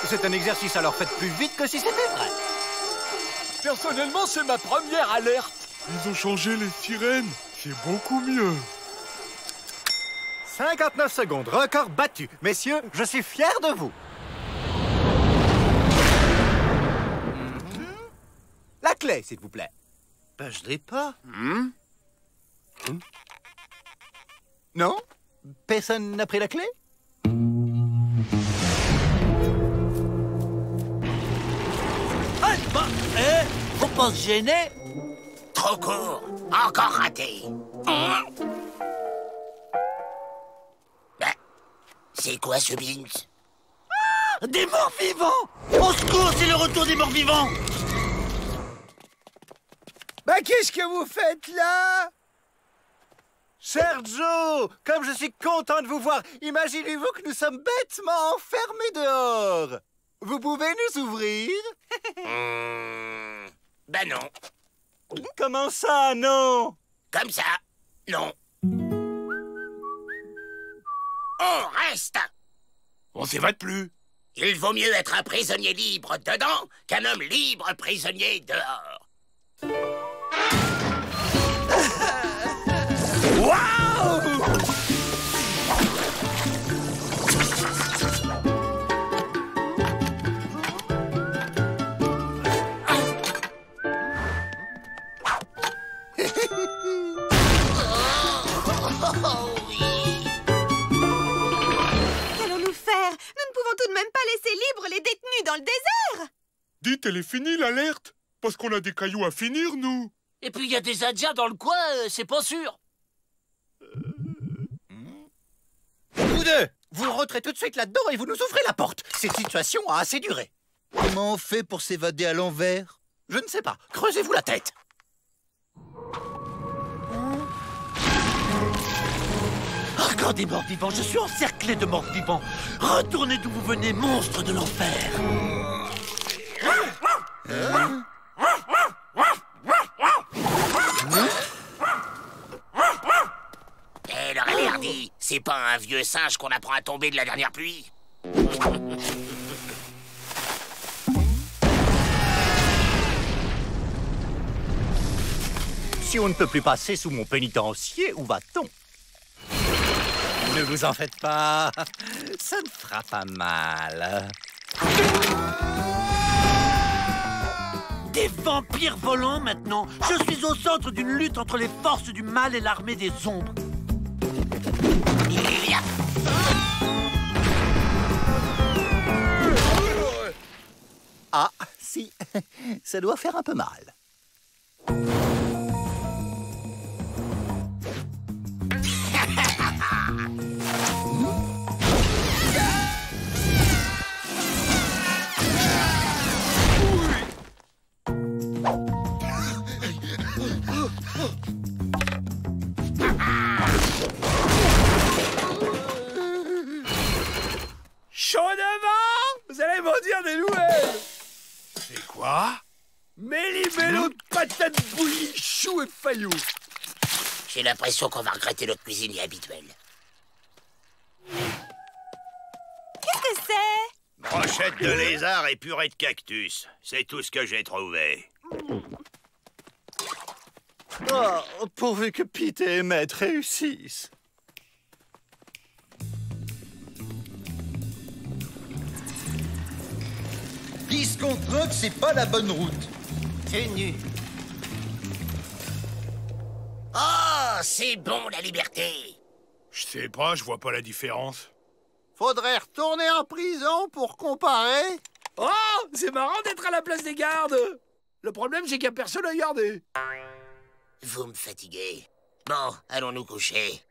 C'est un exercice, alors faites plus vite que si c'était vrai. Personnellement, c'est ma première alerte. Ils ont changé les sirènes. C'est beaucoup mieux. 59 secondes, record battu. Messieurs, je suis fier de vous. La clé, s'il vous plaît. Ben, je l'ai pas. Non? Personne n'a pris la clé? Faut pas se gêner. Trop court. Encore raté. Ben, c'est quoi ce Binks? Des morts vivants! Au secours, c'est le retour des morts vivants! Bah, qu'est-ce que vous faites là? Sergio, comme je suis content de vous voir, imaginez-vous que nous sommes bêtement enfermés dehors. Vous pouvez nous ouvrir? Ben non. Comment ça, non? Comme ça, non. On reste. On s'évade plus. Il vaut mieux être un prisonnier libre dedans qu'un homme libre prisonnier dehors. Qu'allons-nous faire? Nous ne pouvons tout de même pas laisser libres les détenus dans le désert! Dites, elle est finie l'alerte. Parce qu'on a des cailloux à finir, nous. Et puis il y a des Indiens dans le coin, c'est pas sûr. Vous deux, vous rentrez tout de suite là-dedans et vous nous ouvrez la porte. Cette situation a assez duré. Comment on fait pour s'évader à l'envers? Je ne sais pas. Creusez-vous la tête. Encore des morts vivants, je suis encerclé de morts vivants. Retournez d'où vous venez, monstres de l'enfer. Eh, leur allergie, c'est pas un vieux singe qu'on apprend à tomber de la dernière pluie. Si on ne peut plus passer sous mon pénitencier, où va-t-on? Ne vous en faites pas. Ça ne fera pas mal. Des vampires volants maintenant. Je suis au centre d'une lutte entre les forces du mal et l'armée des ombres. Ah, si. Ça doit faire un peu mal. Chaud devant! Vous allez m'en dire des nouvelles! C'est quoi? Méli-mélo de patates bouillies, choux et faillots! J'ai l'impression qu'on va regretter notre cuisinier habituel. Qu'est-ce que c'est? Brochette de lézard et purée de cactus. C'est tout ce que j'ai trouvé. Oh, pourvu que Pete et Emmett réussissent. Dis contre eux que c'est pas la bonne route. Tenu. Oh, c'est bon la liberté! Je sais pas, je vois pas la différence. Faudrait retourner en prison pour comparer. Oh, c'est marrant d'être à la place des gardes! Le problème, c'est qu'il n'y a personne à garder. Vous me fatiguez. Bon, allons nous coucher.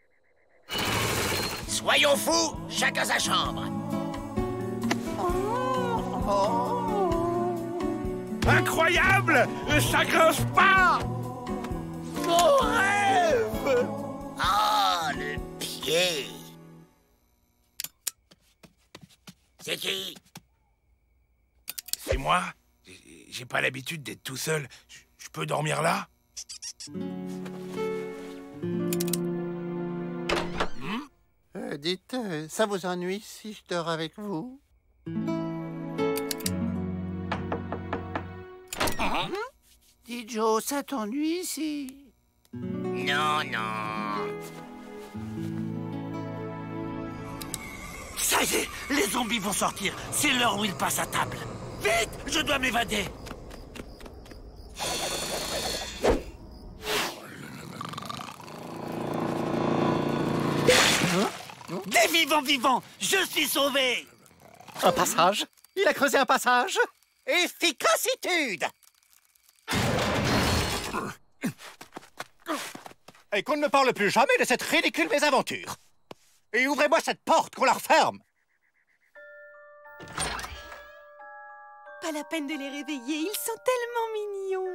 Soyons fous, chacun sa chambre. Incroyable! Ça grince pas! Mon rêve! Ah, le pied! C'est qui? C'est moi? J'ai pas l'habitude d'être tout seul. Je peux dormir là? Dites, ça vous ennuie si je dors avec vous? Dis Joe, ça t'ennuie ici? Non, non. Ça y est, les zombies vont sortir. C'est l'heure où ils passent à table. Vite, je dois m'évader. Des vivants, je suis sauvé. Un passage? Il a creusé un passage? Efficacitude! Et qu'on ne me parle plus jamais de cette ridicule mésaventure. Et ouvrez-moi cette porte, qu'on la referme. Pas la peine de les réveiller, ils sont tellement mignons.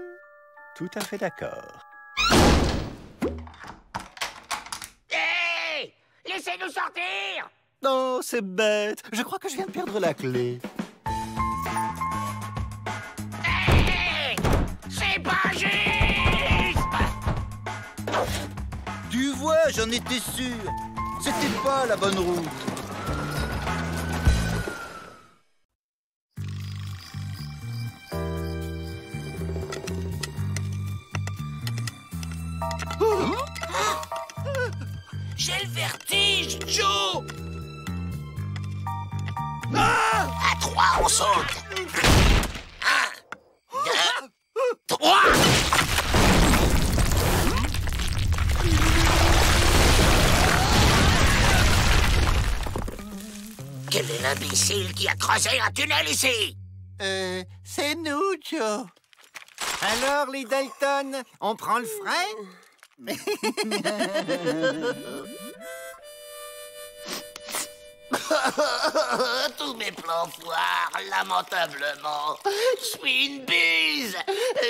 Tout à fait d'accord. Hé! Laissez-nous sortir! Non, c'est bête. Je crois que je viens de perdre la clé. Hé! C'est pas juste! Tu vois, j'en étais sûr. C'était pas la bonne route. J'ai le vertige, Joe! À 3, on saute! 1, 2, 3! Quel est l'imbécile qui a creusé un tunnel ici? C'est nous, Joe. Alors, les Dalton, on prend le frein? Tous mes plans foirent, lamentablement. Je suis une bise,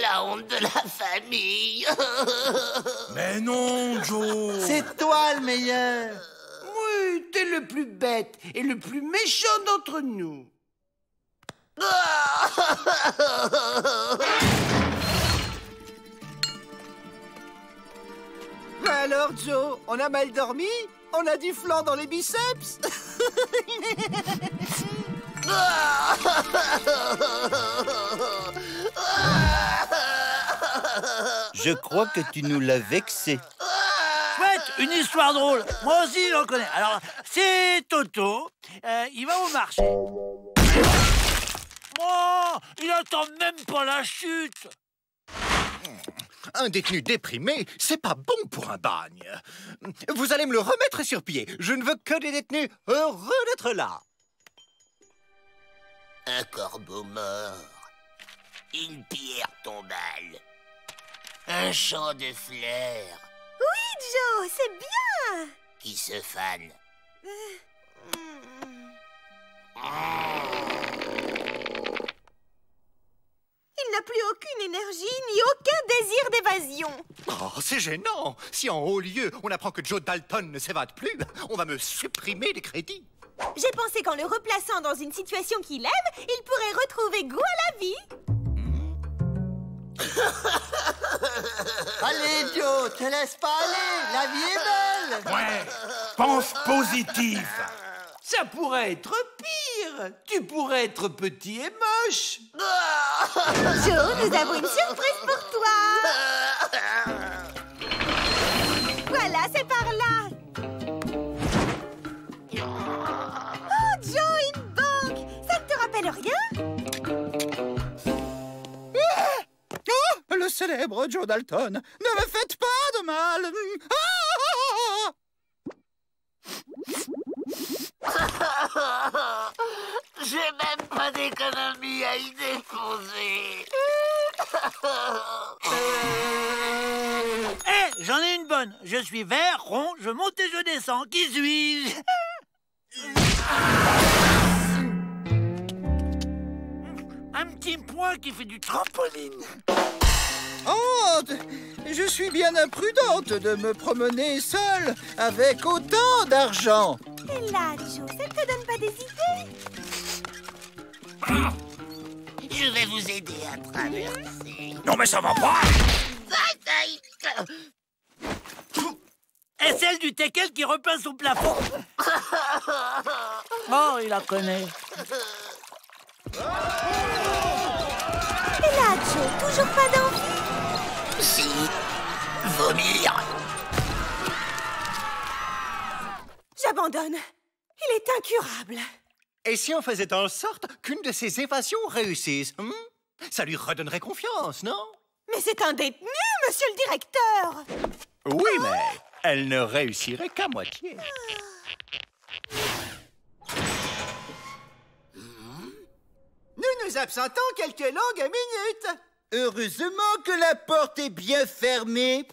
la honte de la famille. Mais non, Joe. C'est toi le meilleur. Oui, t'es le plus bête et le plus méchant d'entre nous. Alors, Joe, on a mal dormi? On a du flan dans les biceps? Je crois que tu nous l'as vexé. Chouette, une histoire drôle. Moi aussi, j'en connais. Alors, c'est Toto. Il va au marché. Oh, il attend même pas la chute. Un détenu déprimé, c'est pas bon pour un bagne. Vous allez me le remettre sur pied. Je ne veux que des détenus heureux d'être là. Un corbeau mort, une pierre tombale, un champ de fleurs Oui, Joe, c'est bien. qui se fanent. Il n'a plus aucune énergie ni aucun désir d'évasion. Oh, c'est gênant. Si en haut lieu, on apprend que Joe Dalton ne s'évade plus, on va me supprimer des crédits. J'ai pensé qu'en le replaçant dans une situation qu'il aime, il pourrait retrouver goût à la vie. Allez, Joe, te laisse pas aller. La vie est belle. Ouais, pense positif. Ça pourrait être pire. Tu pourrais être petit et moche. Joe, nous avons une surprise pour toi. Voilà, c'est par là. Oh, Joe, une banque. Ça ne te rappelle rien? Oh, le célèbre Joe Dalton. Ne me faites pas de mal. J'ai même pas d'économie à y déposer. J'en ai une bonne. Je suis vert, rond, je monte et je descends. Qui suis-je? Un petit point qui fait du trampoline. Oh, je suis bien imprudente de me promener seule avec autant d'argent. Et là, Joe, ça ne te donne pas des idées? Je vais vous aider à traverser. Non, mais ça va pas. Et celle du teckel qui repeint son plafond. Oh, il la connaît. Et là, Joe, toujours pas d'envie? aussi vomir. J'abandonne. Il est incurable. Et si on faisait en sorte qu'une de ces évasions réussisse, ça lui redonnerait confiance, non? Mais c'est un détenu, monsieur le directeur. Oui, mais elle ne réussirait qu'à moitié. Nous nous absentons quelques longues minutes. Heureusement que la porte est bien fermée.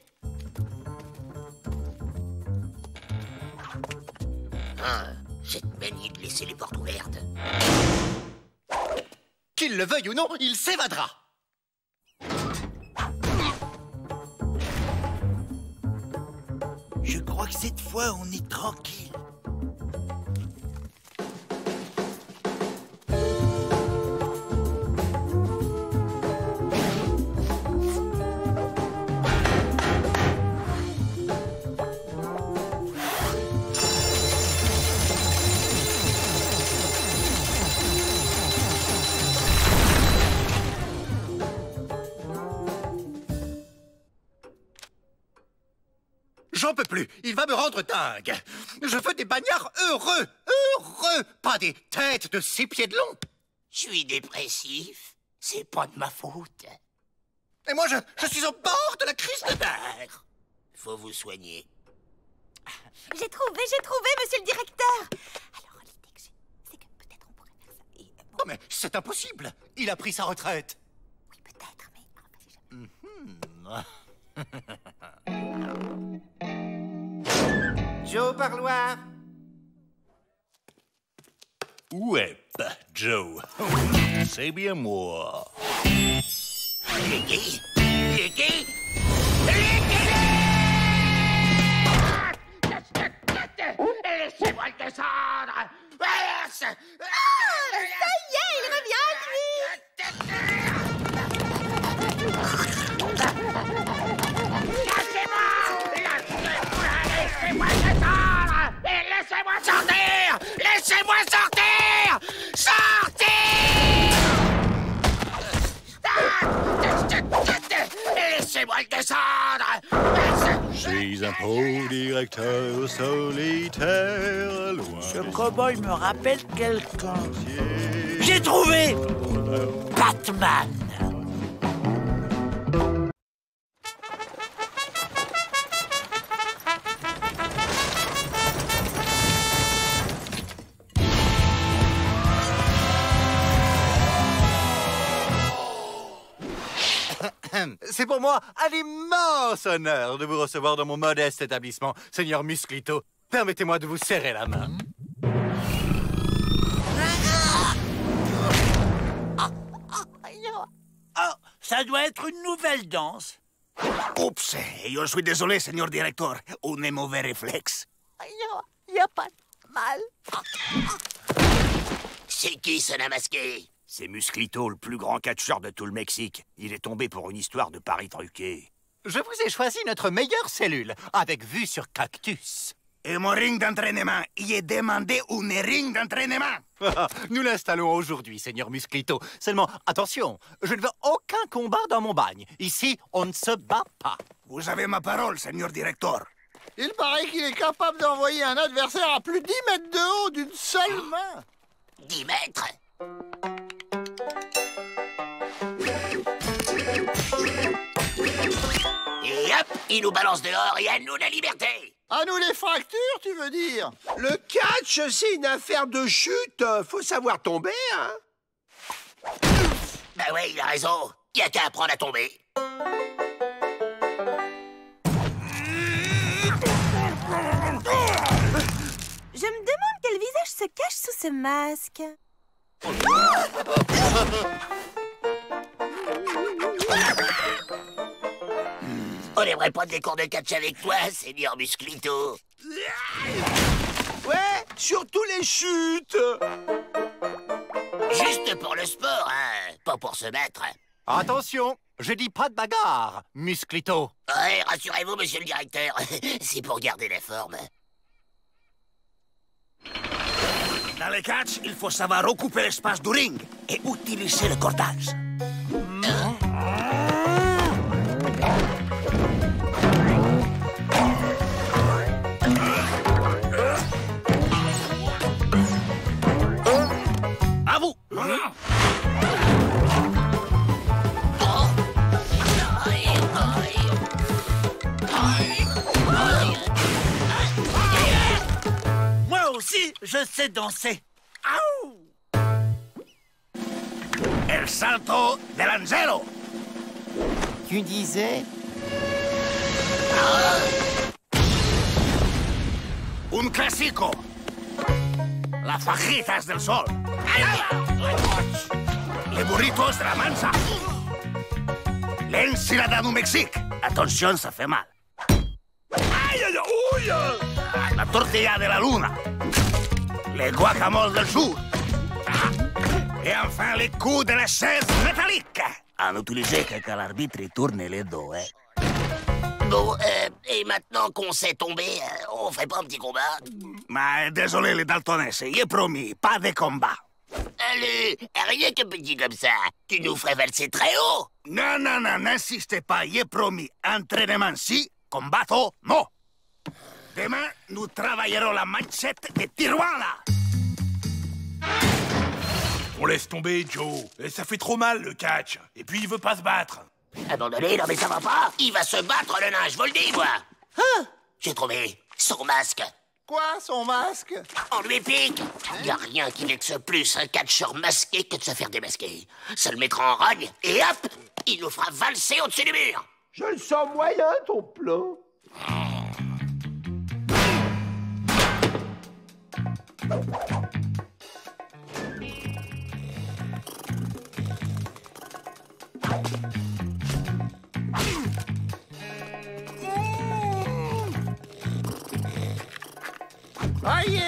Cette manie de laisser les portes ouvertes. Qu'il le veuille ou non, il s'évadera. Je crois que cette fois, on est tranquille. J'en peux plus, il va me rendre dingue. Je veux des bagnards heureux, pas des têtes de 6 pieds de long. Je suis dépressif. C'est pas de ma faute. Et moi, je suis au bord de la crise de nerfs. Faut vous soigner. J'ai trouvé, monsieur le directeur. Alors, l'idée que j'ai, c'est que peut-être on pourrait faire ça et... Oh, mais c'est impossible. Il a pris sa retraite. Oui, peut-être, mais... enfin, si jamais... Joe Parloir. Ouais, Joe. C'est bien moi. Licky. Laissez-moi le descendre. Ça y est, il revient, lui. Laissez-moi descendre. Et laissez-moi sortir. Laissez-moi sortir. Laissez-moi le descendre. Je suis un pauvre directeur solitaire, loin. Ce cow-boy me rappelle quelqu'un. J'ai trouvé Batman. C'est pour moi un immense honneur de vous recevoir dans mon modeste établissement, Seigneur Musclito. Permettez-moi de vous serrer la main. Oh, ça doit être une nouvelle danse. Oups, je suis désolé, señor directeur. On est mauvais réflexe. Il n'y a pas de mal. C'est qui ce masqué? C'est Musclito, le plus grand catcheur de tout le Mexique. Il est tombé pour une histoire de paris truqué. Je vous ai choisi notre meilleure cellule, avec vue sur Cactus. Et mon ring d'entraînement, il est demandé un ring d'entraînement. Nous l'installons aujourd'hui, Seigneur Musclito. Seulement, attention, je ne veux aucun combat dans mon bagne. Ici, on ne se bat pas. Vous avez ma parole, señor directeur. Il paraît qu'il est capable d'envoyer un adversaire à plus de 10 mètres de haut d'une seule main. 10 mètres? Et hop, il nous balance dehors et à nous la liberté. À nous les fractures, tu veux dire? Le catch, c'est une affaire de chute. Faut savoir tomber, hein. Bah ouais, il a raison. Y a qu'à apprendre à tomber. Je me demande quel visage se cache sous ce masque. On aimerait prendre des cours de catch avec toi, Seigneur Musclito. Ouais, surtout les chutes. Juste pour le sport, hein, pas pour se battre. Attention, je dis pas de bagarre, Musclito. Ouais, rassurez-vous, monsieur le directeur, c'est pour garder la forme. Dans les catchs, il faut savoir recouper l'espace du ring et utiliser le cordage. si, je sais danser. El salto dell'angelo. Tu disais? Un classico. Las fajitas del sol. Les burritos de la mansa. L'ensilada du Mexique. Attention, ça fait mal. La tortilla de la luna. Les guacamoles del sur. Et enfin, les coups de la chaise métallique. À n'utiliser que quand l'arbitre tourne les dos, hein. Bon, et maintenant qu'on s'est tombé, on ferait pas un petit combat? Mais désolé les Daltonais, j'ai promis, pas de combat. Allez, rien que petit comme ça, tu nous ferais valser très haut. Non, non, non, n'insistez pas, j'ai promis. Entraînement si, combatto non. Demain, nous travaillerons la manchette de Tijuana. On laisse tomber, Joe. Et ça fait trop mal, le catch. Et puis, il veut pas se battre. Abandonné, non mais ça va pas. Il va se battre, le nain, je vous le dis, moi. Ah, j'ai trouvé son masque. Quoi, son masque? On lui pique. Y a rien qui vexe plus un catcheur masqué que de se faire démasquer. Ça le mettra en rogne et hop, il nous fera valser au-dessus du mur. Je le sens moyen, ton plan. Aïe!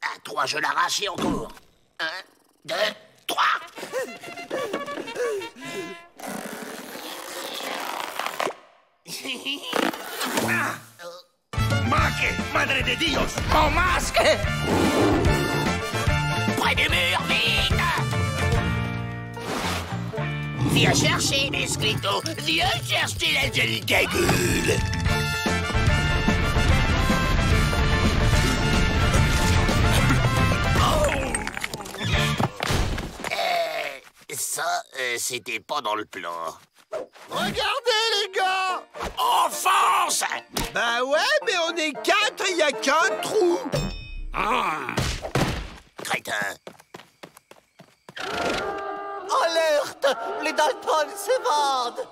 À 3, je l'arrache et on court. 1, 2, 3. Manque, madre de Dios, mon masque. Près du mur, vite! Viens chercher les scritos. Viens chercher la jolie cagoule. Ça, c'était pas dans le plan. Regardez, les gars! On fonce! Bah ouais, mais on est 4 et y a qu'un trou. Crétin. Alerte! Les Dalton s'évadent!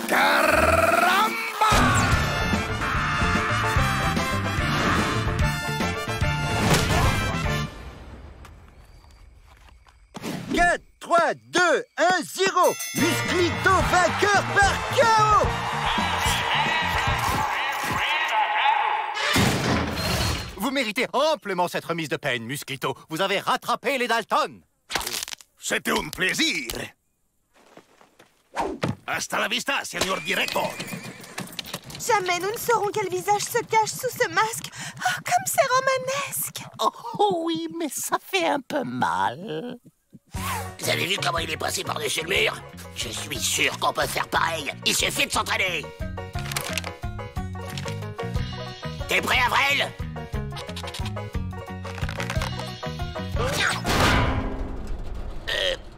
Caramba! 4, 3, 2, 1, 0. Musclito vainqueur par KO. Vous méritez amplement cette remise de peine, Musclito. Vous avez rattrapé les Dalton. C'était un plaisir. Hasta la vista, señor director. Jamais nous ne saurons quel visage se cache sous ce masque. Oh, comme c'est romanesque. Oh oui, mais ça fait un peu mal. Vous avez vu comment il est passé par-dessus le mur? Je suis sûr qu'on peut faire pareil. Il suffit de s'entraîner. T'es prêt, Avril?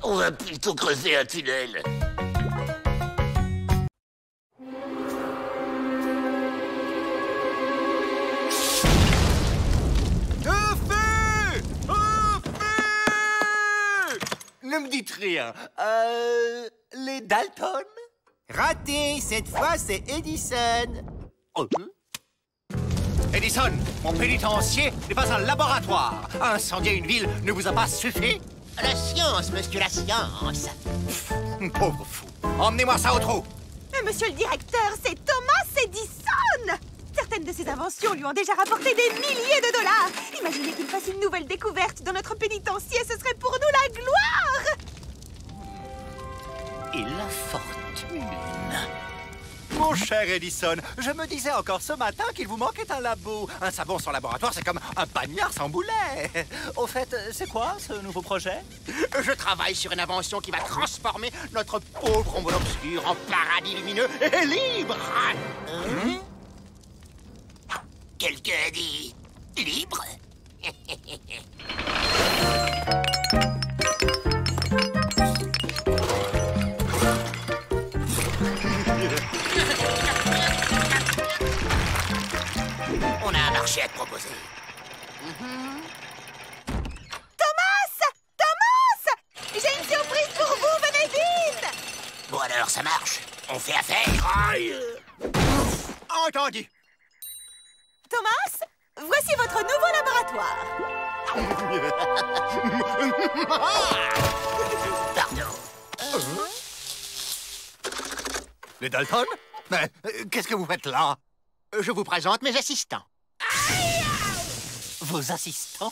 On va plutôt creuser un tunnel. Ne me dites rien. Les Dalton? Raté, cette fois c'est Edison. Oh. Edison, mon pénitencier n'est pas un laboratoire. Incendier une ville ne vous a pas suffi? La science, monsieur, la science. Pauvre fou. Emmenez-moi ça au trou. Mais monsieur le directeur, c'est Thomas Edison. Certaines de ses inventions lui ont déjà rapporté des milliers de dollars. Imaginez qu'il fasse une nouvelle découverte dans notre pénitencier, ce serait pour nous la gloire. Et la fortune. Mon cher Edison, je me disais encore ce matin qu'il vous manquait un labo. Un savon sans laboratoire, c'est comme un pagnard sans boulet. Au fait, c'est quoi ce nouveau projet? Je travaille sur une invention qui va transformer notre pauvre monde obscur en paradis lumineux et libre. Quelqu'un a dit libre? On a un marché à te proposer. Thomas! J'ai une surprise pour vous, venez vite! Bon alors, ça marche. On fait affaire. Aïe! Entendu. Thomas, voici votre nouveau laboratoire. Pardon. Les Dalton? Mais qu'est-ce que vous faites là? Je vous présente mes assistants. Vos assistants?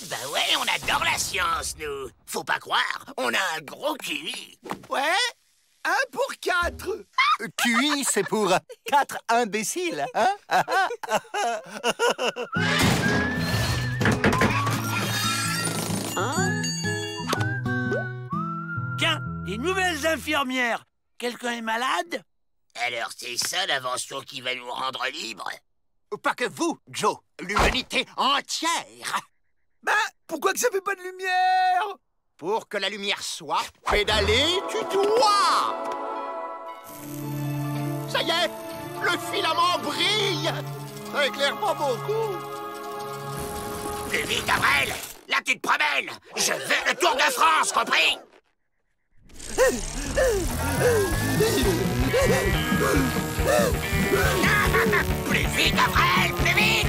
Ben ouais, on adore la science, nous. Faut pas croire, on a un gros QI. Ouais, 1 pour 4. QI, c'est pour 4 imbéciles, hein? Tiens, des nouvelles infirmières. Quelqu'un est malade? Alors c'est ça l'invention qui va nous rendre libres? Pas que vous, Joe. L'humanité entière. Ben, pourquoi que ça fait pas de lumière? Pour que la lumière soit, pédaler, tu dois. Ça y est, le filament brille. Ça éclaire pas beaucoup. Plus vite, Avril. Là, tu te promènes. Je veux le Tour de France, compris? Plus vite, Avril, plus vite.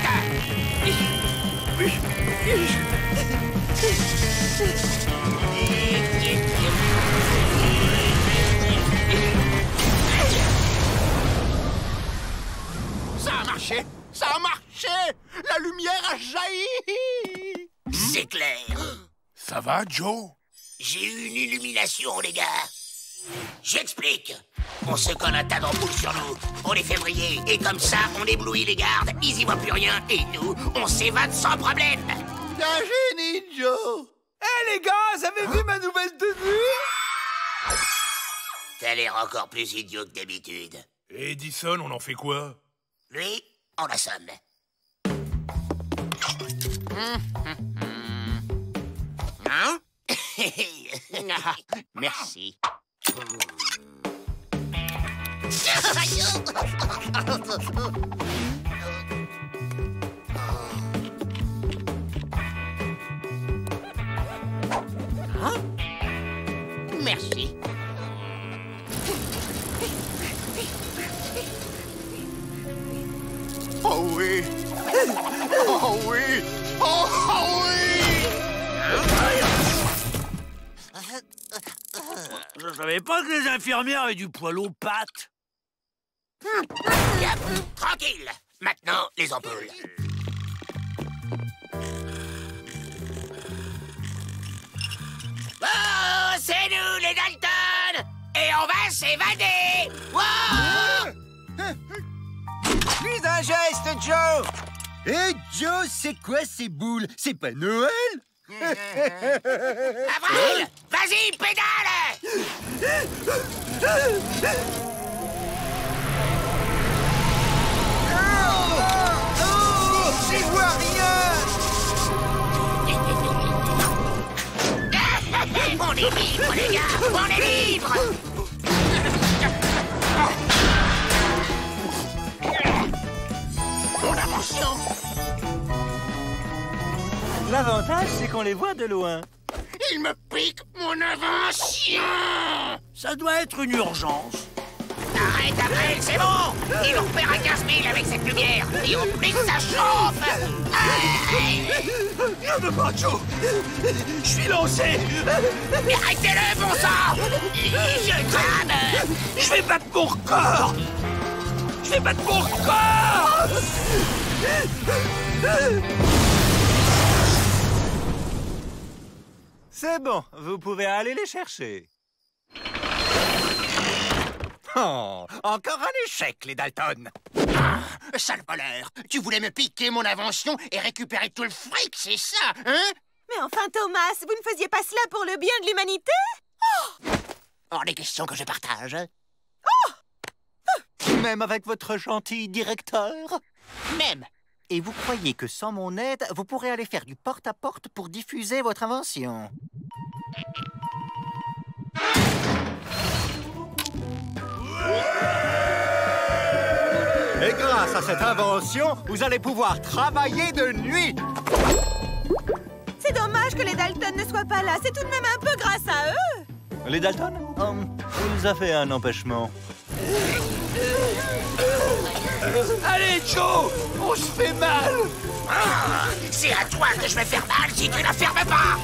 Ça a marché! Ça a marché! La lumière a jailli! C'est clair. Ça va, Joe? J'ai eu une illumination, les gars. J'explique. On se colle un tas d'ampoules sur nous, on les fait briller, et comme ça, on éblouit les gardes, ils y voient plus rien, et nous, on s'évade sans problème. Un génie, Joe. Eh les gars, vous avez vu ma nouvelle tenue? T'as l'air encore plus idiot que d'habitude. Et Edison, on en fait quoi? Lui, on l'assomme. Hein? Merci. Hein? Merci. Oh oui! Oh oui! Oh oui! Je savais pas que les infirmières avaient du poil aux pattes. Yep, tranquille. Maintenant, les ampoules. Oh, c'est nous, les Dalton! Et on va s'évader! Wow! Plus un geste, Joe. Hé, Joe, c'est quoi ces boules? C'est pas Noël? Avril! Vas-y, pédale! J'y vois rien. On est libre, les gars! On est libre! Mon invention! L'avantage, c'est qu'on les voit de loin. Il me pique mon invention! Ça doit être une urgence. Arrête, Avril, c'est bon! Il en perd à 15 000 avec cette lumière! Et en plus, ça chauffe! Aïe! Ne veux pas, Joe. Je suis lancé. Mais arrêtez-le, bon sang! Je crame! Je vais battre mon record. Je vais battre mon record. C'est bon, vous pouvez aller les chercher. Oh, encore un échec, les Dalton. Sale voleur, tu voulais me piquer mon invention et récupérer tout le fric, c'est ça, hein? Mais enfin, Thomas, vous ne faisiez pas cela pour le bien de l'humanité? Hors des questions que je partage. Même avec votre gentil directeur? Même. Et vous croyez que sans mon aide, vous pourrez aller faire du porte-à-porte pour diffuser votre invention? Et grâce à cette invention, vous allez pouvoir travailler de nuit. C'est dommage que les Dalton ne soient pas là. C'est tout de même un peu grâce à eux. Les Dalton? On nous a fait un empêchement. Allez, Joe, on se fait mal. Ah, c'est à toi que je vais faire mal si tu la fermes pas.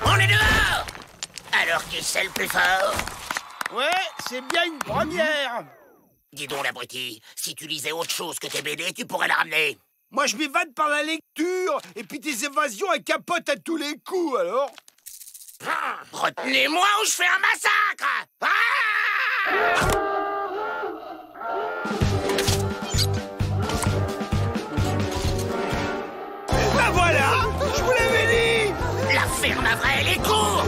On est dehors. Alors qui c'est le plus fort? Ouais, c'est bien une première. Dis donc, l'abruti, si tu lisais autre chose que tes BD, tu pourrais la ramener. Moi, je m'évade par la lecture, et puis tes évasions, elles capotent à tous les coups, alors. Retenez-moi ou je fais un massacre. Ben voilà, je vous l'avais dit. La ferme à vrai, les cours.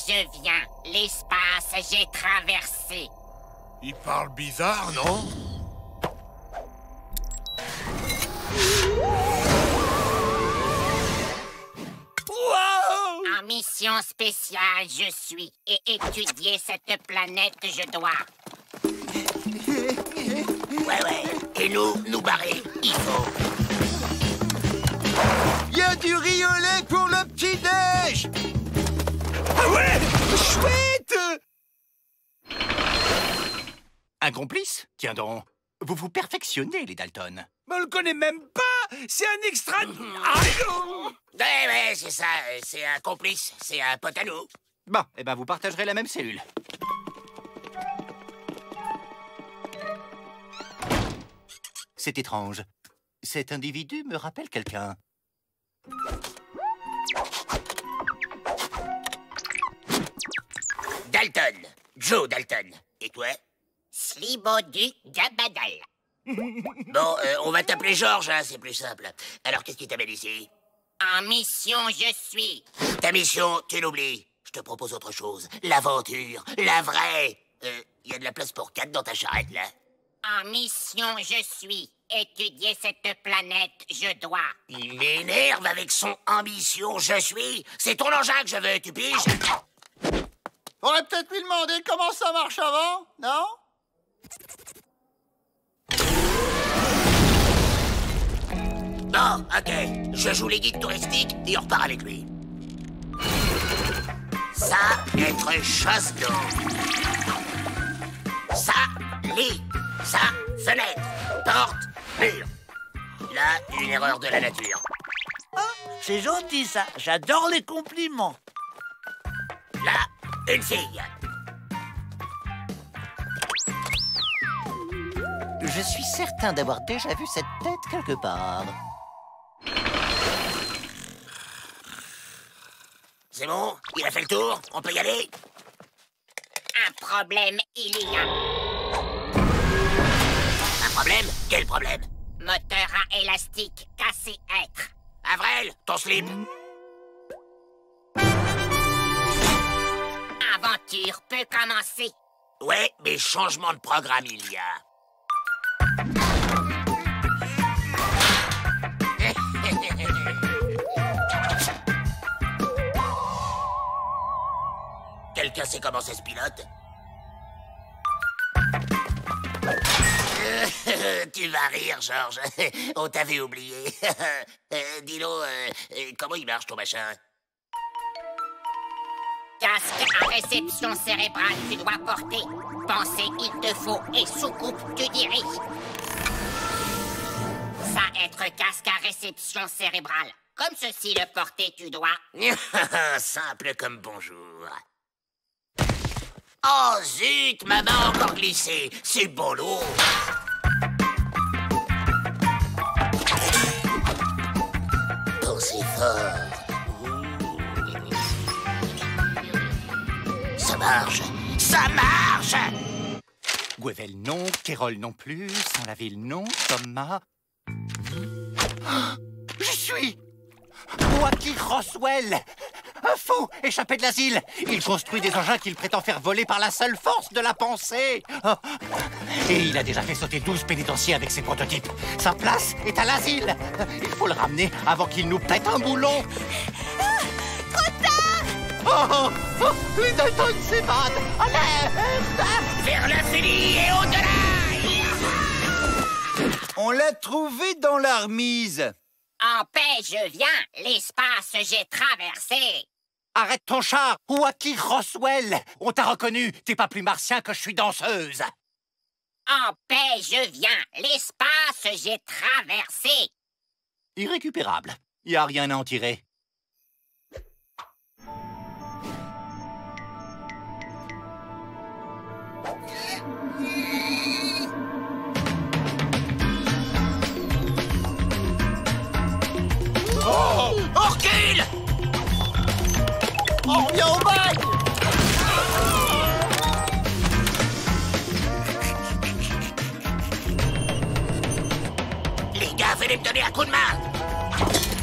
Je viens. L'espace, j'ai traversé. Il parle bizarre, non? Wow! En mission spéciale, je suis. Et étudier cette planète, je dois. Ouais. Et nous barrer, il faut. Il y a du riz au lait pour le petit-déj! Ah ouais, chouette! Un complice? Tiens donc, vous vous perfectionnez, les Dalton. Mais on le connaît même pas. C'est un extra... Ouais, c'est ça. C'est un complice. C'est un pote à nous. Bon, eh ben vous partagerez la même cellule. C'est étrange. Cet individu me rappelle quelqu'un. Dalton. Joe Dalton. Et toi? Slibodu Gabadal. Bon, on va t'appeler Georges, hein, c'est plus simple. Alors, qu'est-ce qui t'amène ici? En mission, je suis. Ta mission, tu l'oublies. Je te propose autre chose. L'aventure, la vraie. Y a de la place pour 4 dans ta charrette, là. En mission, je suis. Étudier cette planète, je dois. Il m'énerve avec son ambition, je suis. C'est ton engin que je veux, tu piges? Faudrait peut-être lui demander comment ça marche avant, non? Bon, ok. Je joue les guides touristiques et on repart avec lui. Ça, être chasse d'eau. Ça, lit. Ça, fenêtre. Porte, mur. Là, une erreur de la nature. C'est gentil, ça. J'adore les compliments. Là, une fille. Je suis certain d'avoir déjà vu cette tête quelque part. C'est bon? Il a fait le tour? On peut y aller? Un problème, il y a. Un problème? Quel problème? Moteur à élastique cassé être. Avril, ton slip. Aventure peut commencer. Ouais, mais changement de programme il y a. Quelqu'un sait comment ça se pilote? Tu vas rire, Georges. On t'avait oublié. Dis-donc, comment il marche ton machin? Casque à réception cérébrale, tu dois porter. Pensée, il te faut, et soucoupe, tu diriges. Ça être casque à réception cérébrale. Comme ceci, le porter, tu dois. Simple comme bonjour. Oh zut, ma main a encore glissé. C'est bolo. Pensez fort. Ça marche. Ça marche. Gwevel non, Kérol non plus, Saint-Laville non, Thomas... Je suis Joachim Roswell, un fou échappé de l'asile. Il construit des engins qu'il prétend faire voler par la seule force de la pensée. Oh. Et il a déjà fait sauter 12 pénitenciers avec ses prototypes. Sa place est à l'asile. Il faut le ramener avant qu'il nous pète un boulon. Trop tard! Les Dalton s'évadent. Alerte! Vers l'infini et au-delà. On l'a trouvé dans l'armise. En paix, je viens. L'espace, j'ai traversé. Arrête ton char, Joachim Roswell. On t'a reconnu. T'es pas plus martien que je suis danseuse. En paix, je viens. L'espace, j'ai traversé. Irrécupérable. Y a rien à en tirer. Oh! Recule! On revient au bac! Les gars, venez me donner un coup de main!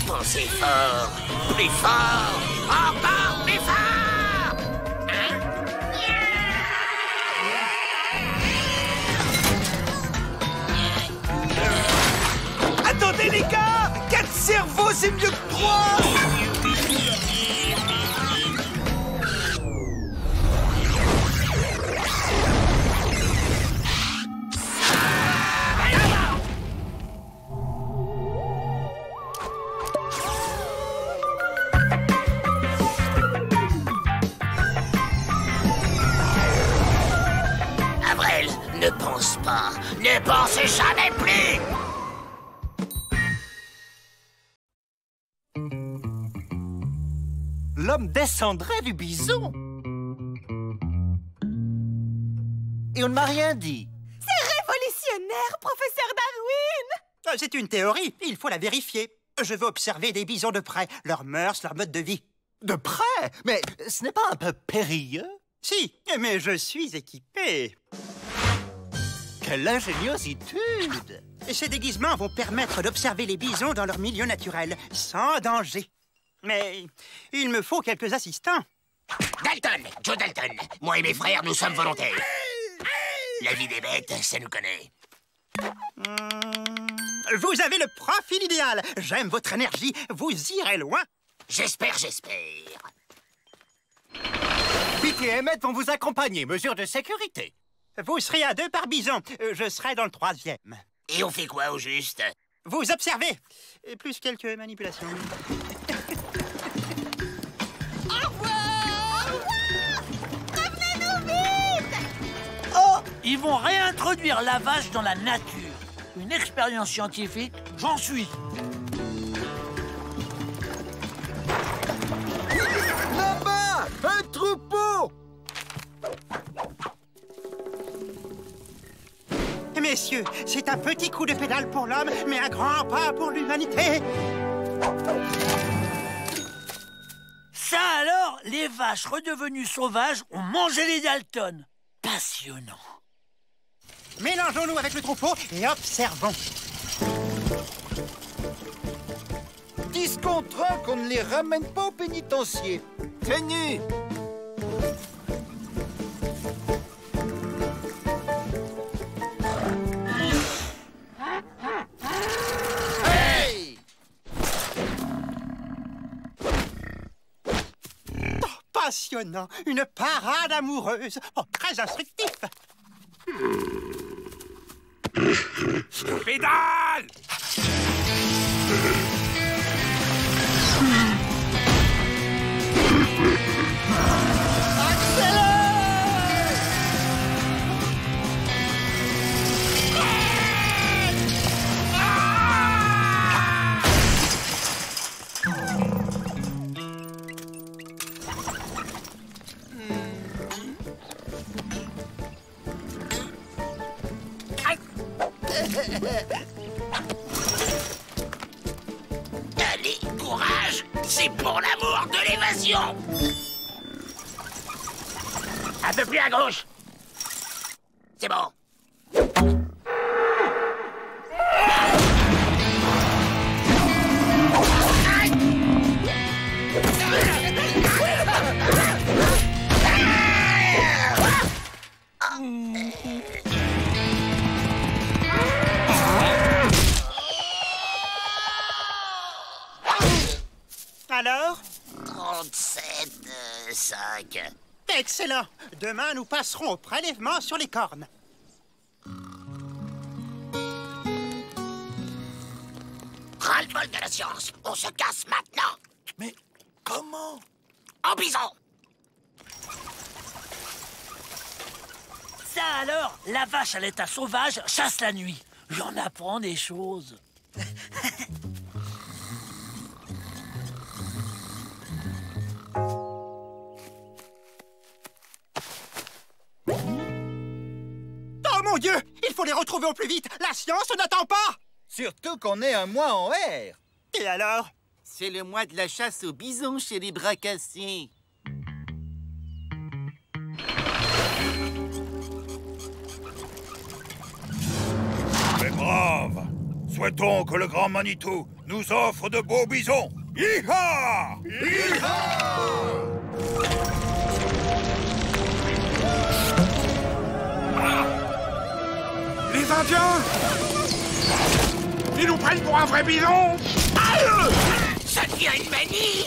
Pensez fort! Plus fort! Encore plus fort! Hein? Attendez, les gars! 4 cerveaux, c'est mieux que 3! Avril, ne pense pas! Ne pense jamais plus! L'homme descendrait du bison. Et on ne m'a rien dit. C'est révolutionnaire, professeur Darwin! C'est une théorie, il faut la vérifier. Je veux observer des bisons de près, leurs mœurs, leur mode de vie. De près? Mais ce n'est pas un peu périlleux? Si, mais je suis équipé. Quelle ingéniositude! Ces déguisements vont permettre d'observer les bisons dans leur milieu naturel, sans danger. Mais il me faut quelques assistants. Dalton, Joe Dalton. Moi et mes frères, nous sommes volontaires. La vie des bêtes, ça nous connaît. Vous avez le profil idéal. J'aime votre énergie. Vous irez loin. J'espère. Pete et Emmett vont vous accompagner. Mesure de sécurité. Vous serez à 2 par bison. Je serai dans le 3e. Et on fait quoi au juste? Vous observez. Plus quelques manipulations. Au revoir! Au revoir! Revenez-nous vite! Oh, ils vont réintroduire la vache dans la nature. Une expérience scientifique, j'en suis. Là-bas! Un troupeau! Messieurs, c'est un petit coup de pédale pour l'homme, mais un grand pas pour l'humanité. Ça alors, les vaches redevenues sauvages ont mangé les Dalton. Passionnant. Mélangeons-nous avec le troupeau et observons. 10 contre 1 qu'on ne les ramène pas au pénitencier. Tenu! Hey! Oh, passionnant, une parade amoureuse. Oh, très instructif. Pédale! Allez, courage! C'est pour l'amour de l'évasion! Un peu plus à gauche! C'est bon! Alors? 37,5. Excellent. Demain, nous passerons au prélèvement sur les cornes. Ras-le-bol de la science. On se casse maintenant. Mais comment? En bison. Ça alors, la vache à l'état sauvage chasse la nuit. J'en apprends des choses. Oh mon Dieu! Il faut les retrouver au plus vite! La science n'attend pas! Surtout qu'on est un mois en R. Et alors? C'est le mois de la chasse aux bisons chez les bras cassés. Mais brave! Souhaitons que le grand Manitou nous offre de beaux bisons. Hi-ha! Les Indiens! Ils nous prennent pour un vrai bison! Ça devient une manie!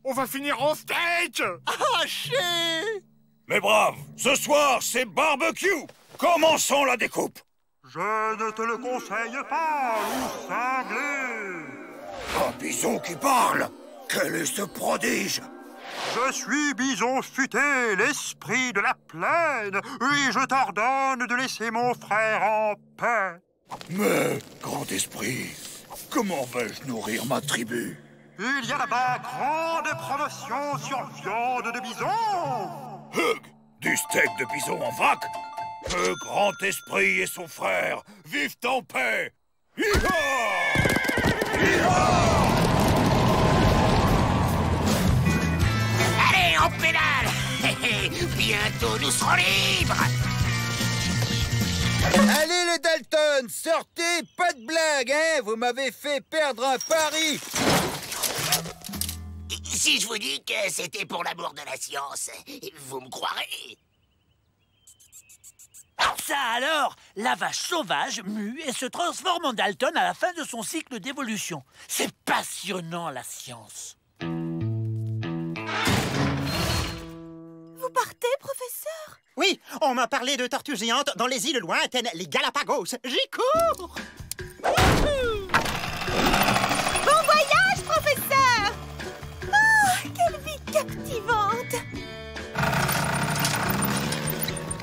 On va finir en steak! Mais brave, ce soir, c'est barbecue! Commençons la découpe! Je ne te le conseille pas, loup cinglé. Un bison qui parle! Quel est ce prodige? Je suis Bison Futé, l'esprit de la plaine, et je t'ordonne de laisser mon frère en paix. Mais, grand esprit, comment vais-je nourrir ma tribu? Il y a là-bas grande promotion sur viande de bison. Hug! Du steak de bison en vrac? Que grand esprit et son frère vivent en paix! Hi-ha! Hi-ha! Allez, on pédale! Bientôt, nous serons libres! Allez les Dalton, sortez, pas de blague, hein. Vous m'avez fait perdre un pari. Si je vous dis que c'était pour l'amour de la science, vous me croirez? Ça alors, la vache sauvage mue et se transforme en Dalton à la fin de son cycle d'évolution. C'est passionnant, la science. Vous partez, professeur? Oui, on m'a parlé de tortues géantes dans les îles lointaines, les Galapagos. J'y cours! Bon voyage, professeur! Oh, quelle vie captivante!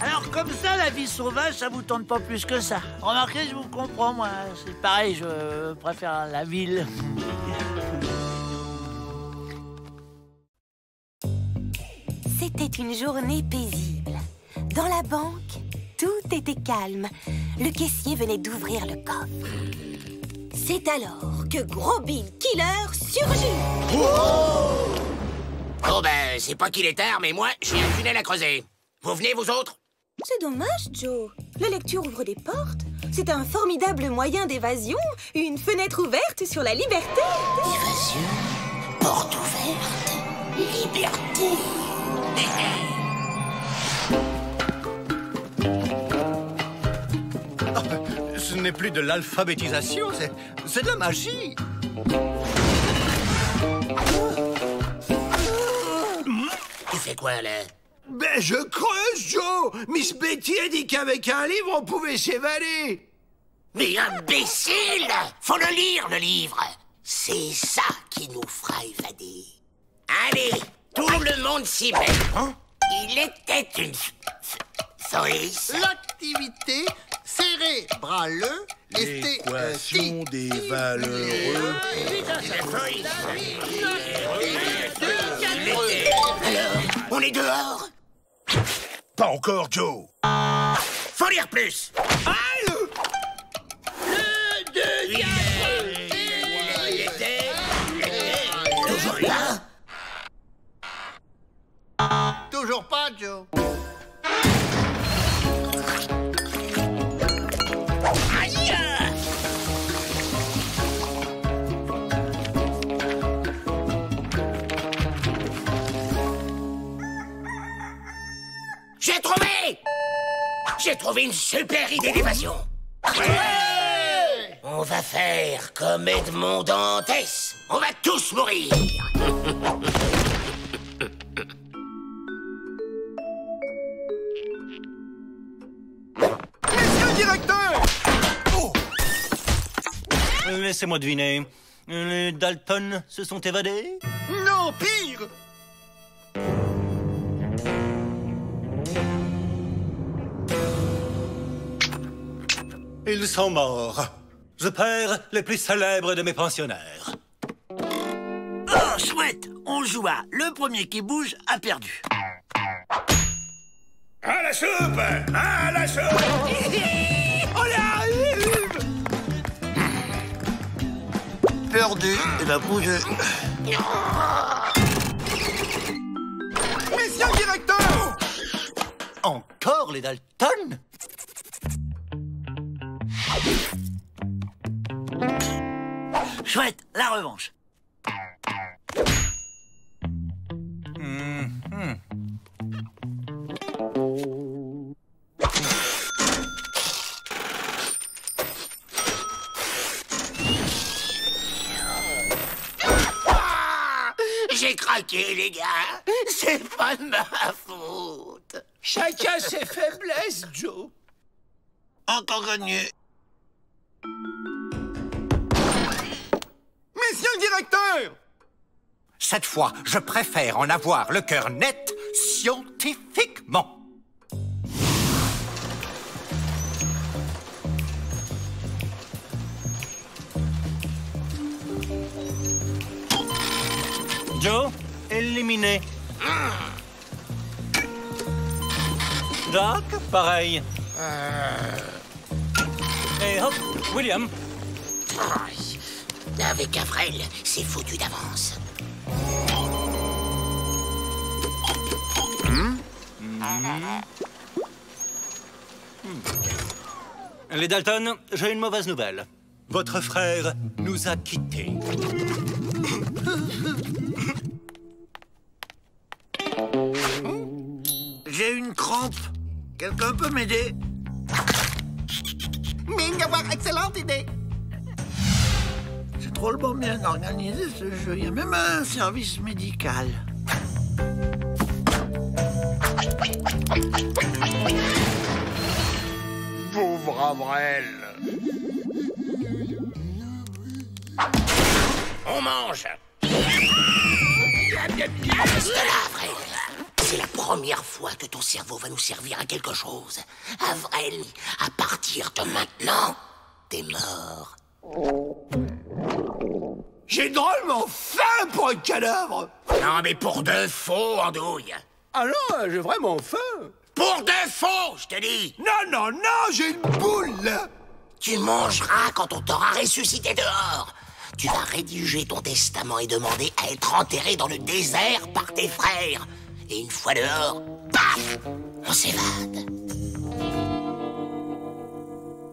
Alors comme ça, la vie sauvage, ça vous tente pas plus que ça. Remarquez, je vous comprends, moi. C'est pareil, je préfère la ville. C'était une journée paisible. Dans la banque, tout était calme. Le caissier venait d'ouvrir le coffre. C'est alors que Gros Bill Killer surgit. Oh ben, c'est pas qu'il est tard, mais moi, j'ai un tunnel à creuser. Vous venez, vous autres? C'est dommage, Joe. La lecture ouvre des portes. C'est un formidable moyen d'évasion, une fenêtre ouverte sur la liberté. Évasion, porte ouverte, liberté. Ce n'est plus de l'alphabétisation, c'est de la magie. Tu fais quoi, là? Ben, je creuse, Joe. Miss Betty a dit qu'avec un livre, on pouvait s'évader. Mais imbécile! Faut le lire, le livre. C'est ça qui nous fera évader. Allez, tout le monde s'y met. Il était une souris. L'activité cérébrale L'équation des valeureux. Alors, on est dehors? Pas encore, Joe. Faut lire plus. Toujours pas? Toujours pas, Joe. Aïe! J'ai trouvé! J'ai trouvé une super idée d'évasion. On va faire comme Edmond Dantès. On va tous mourir. Monsieur le directeur! Laissez-moi deviner. Les Dalton se sont évadés? Non, pire! Ils sont morts. Je perds les plus célèbres de mes pensionnaires. Oh, chouette! On joue à le premier qui bouge a perdu. À la soupe! À la soupe! On y arrive! Perdu, il a bougé. Monsieur le directeur! Encore les Dalton? Chouette, la revanche. J'ai craqué, les gars. C'est pas de ma faute. Chacun ses faiblesses, Joe. Encore gagné. Monsieur le directeur! Cette fois, je préfère en avoir le cœur net scientifiquement. Joe, éliminé. Doc, pareil. Et hop, William. Avec Avril, c'est foutu d'avance. Les Dalton, j'ai une mauvaise nouvelle. Votre frère nous a quittés. J'ai une crampe. Quelqu'un peut m'aider? Excellente idée. C'est drôlement bien organisé ce jeu. Il y a même un service médical. Pauvre Avril. On mange. Reste là, Avril. C'est la première fois que ton cerveau va nous servir à quelque chose. Avril, à partir de maintenant, t'es mort. J'ai drôlement faim pour un cadavre! Non, mais pour de faux, Andouille. Ah non, j'ai vraiment faim! Pour de faux, je te dis. Non, j'ai une boule, là! Tu mangeras quand on t'aura ressuscité dehors. Tu vas rédiger ton testament et demander à être enterré dans le désert par tes frères. Et une fois dehors, paf, on s'évade.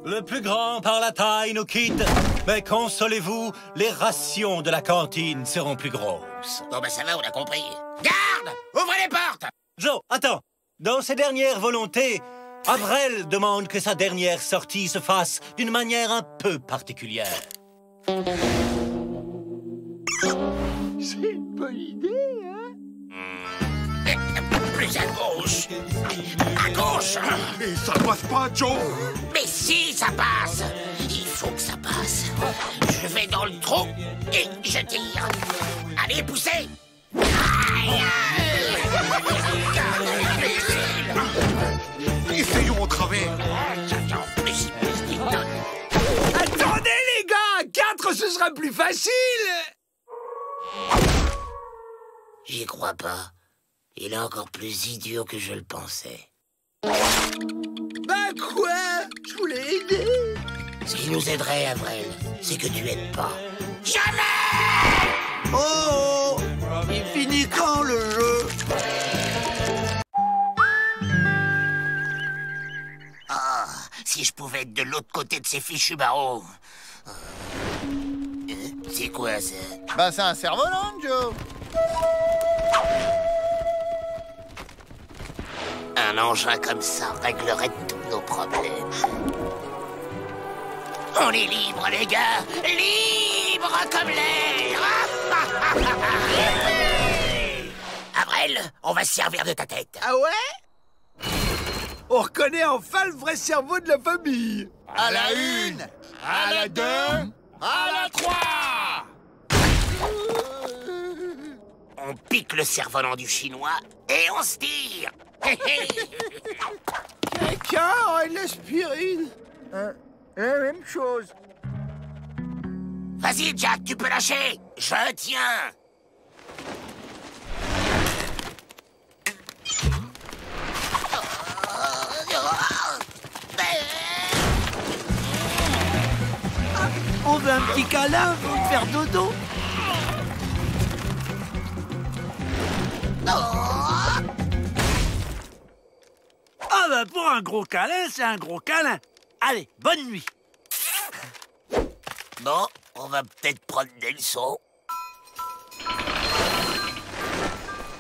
Le plus grand par la taille nous quitte. Mais consolez-vous, les rations de la cantine seront plus grosses. Bon, ben ça va, on a compris. Garde! Ouvrez les portes! Joe, attends. Dans ses dernières volontés, Avril demande que sa dernière sortie se fasse d'une manière un peu particulière. C'est une bonne idée, hein? Plus à gauche. À gauche! Mais ça passe pas, Joe! Mais si, ça passe! Il faut que ça passe. Je vais dans le trou et je tire. Allez, poussez! Essayons au travers! J'attends plus, sera plus facile. J'y crois pas. Il est encore plus idiot que je le pensais. Bah quoi? Je voulais aider. Ce qui nous aiderait, Avrel, c'est que tu aides pas. Jamais! Oh! Il finit quand, le jeu? Ah, si je pouvais être de l'autre côté de ces fichus barreaux. C'est quoi, ça? Bah, c'est un cerf-volant, Joe. Un engin comme ça réglerait tous nos problèmes. On est libre, les gars! Libre comme l'air! Avrel, on va se servir de ta tête. Ah ouais? On reconnaît enfin le vrai cerveau de la famille. À la 1, À la 2, à la 3. On pique le cerf-volant du chinois et on se tire. Quelqu'un aurait de l'aspirine? La même chose. Vas-y, Jack, tu peux lâcher. Je tiens. On veut un petit câlin pour me faire dodo. Ah bah pour un gros câlin, c'est un gros câlin. Allez, bonne nuit. Bon, on va peut-être prendre des leçons.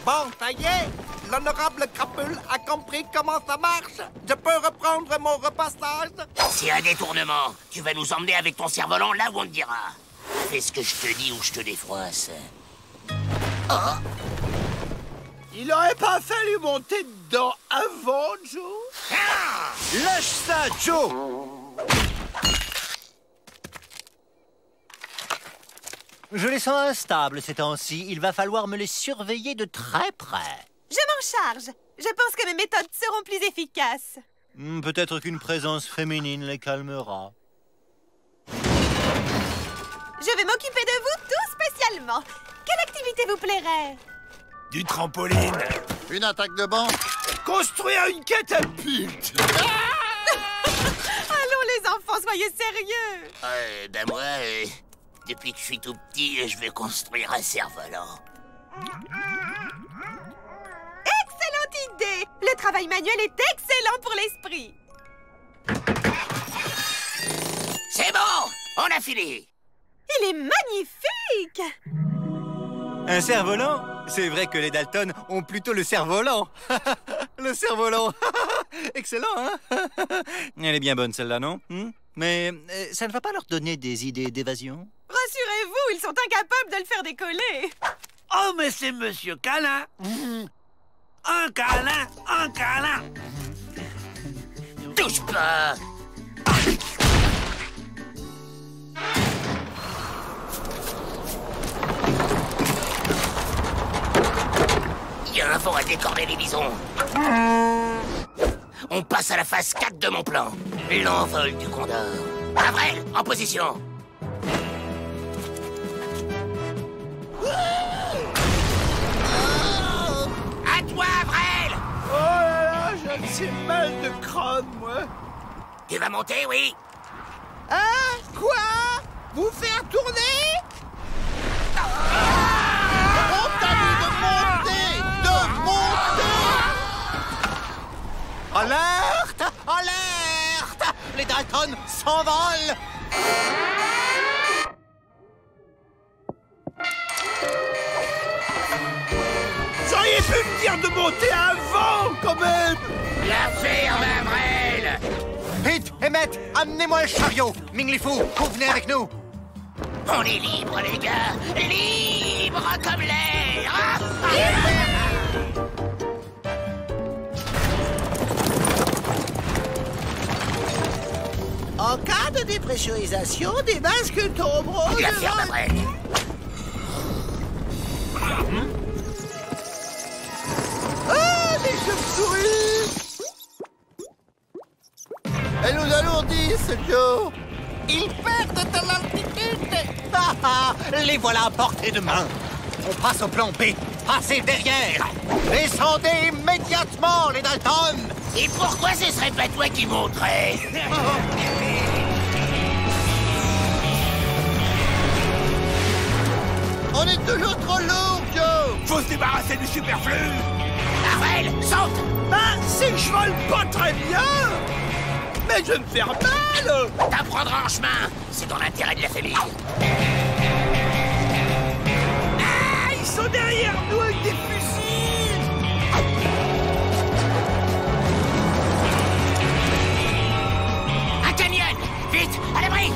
Bon, ça y est, l'honorable Crapule a compris comment ça marche. Je peux reprendre mon repassage. C'est un détournement. Tu vas nous emmener avec ton cerf-volant là où on te dira. Fais ce que je te dis ou je te défroisse. Oh. Il aurait pas fallu monter dedans avant, Joe? Lâche ça, Joe. Je les sens instables ces temps-ci. Il va falloir me les surveiller de très près. Je m'en charge. Je pense que mes méthodes seront plus efficaces. Peut-être qu'une présence féminine les calmera. Je vais m'occuper de vous tout spécialement. Quelle activité vous plairait? Du trampoline. Une attaque de banque. Construire une catapulte. Allons les enfants, soyez sérieux. Ben moi, depuis que je suis tout petit, je vais construire un cerf-volant. Excellente idée. Le travail manuel est excellent pour l'esprit. C'est bon, on a fini. Il est magnifique. Un cerf-volant? C'est vrai que les Dalton ont plutôt le cerf-volant. Le cerf-volant. Excellent, hein? Elle est bien bonne, celle-là, non? Mais ça ne va pas leur donner des idées d'évasion? Rassurez-vous, ils sont incapables de le faire décoller. Oh, mais c'est Monsieur Câlin. Un câlin, un câlin. Touche pas. Il y a un fort à décorer les bisons. On passe à la phase 4 de mon plan. L'envol du Condor. Avrel, en position. À toi, Avrel. Oh là là, j'ai assez mal de crâne, moi. Tu vas monter, oui? Hein? Quoi? Vous faire tourner? On t'a dit de monter! Alerte! Alerte! Les Dalton s'envolent! Vous auriez pu me dire de monter avant, quand même. La ferme, Avrel. Pete, Emmett, amenez-moi le chariot! Minglifou, vous venez avec nous! On est libre, les gars. Libre comme l'air. En cas de dépressurisation, des masques tomberont. La ferme, Avrel. Ah, des chauves-souris! Elles nous alourdissent, Joe. Ils perdent de l'altitude. Ah ah, les voilà à portée de main. On passe au plan B. Passez derrière. Descendez immédiatement, les Dalton. Et pourquoi ce serait pas toi qui monterais? On est toujours trop lourd, Joe. Faut se débarrasser du superflu. Arvel, saute. Ah, c'est que je vole pas très bien. Mais je vais me faire mal. T'apprendras en chemin. C'est dans l'intérêt de la famille. Ah, ils sont derrière nous avec des fusils. Un canyon. Vite, à l'abri.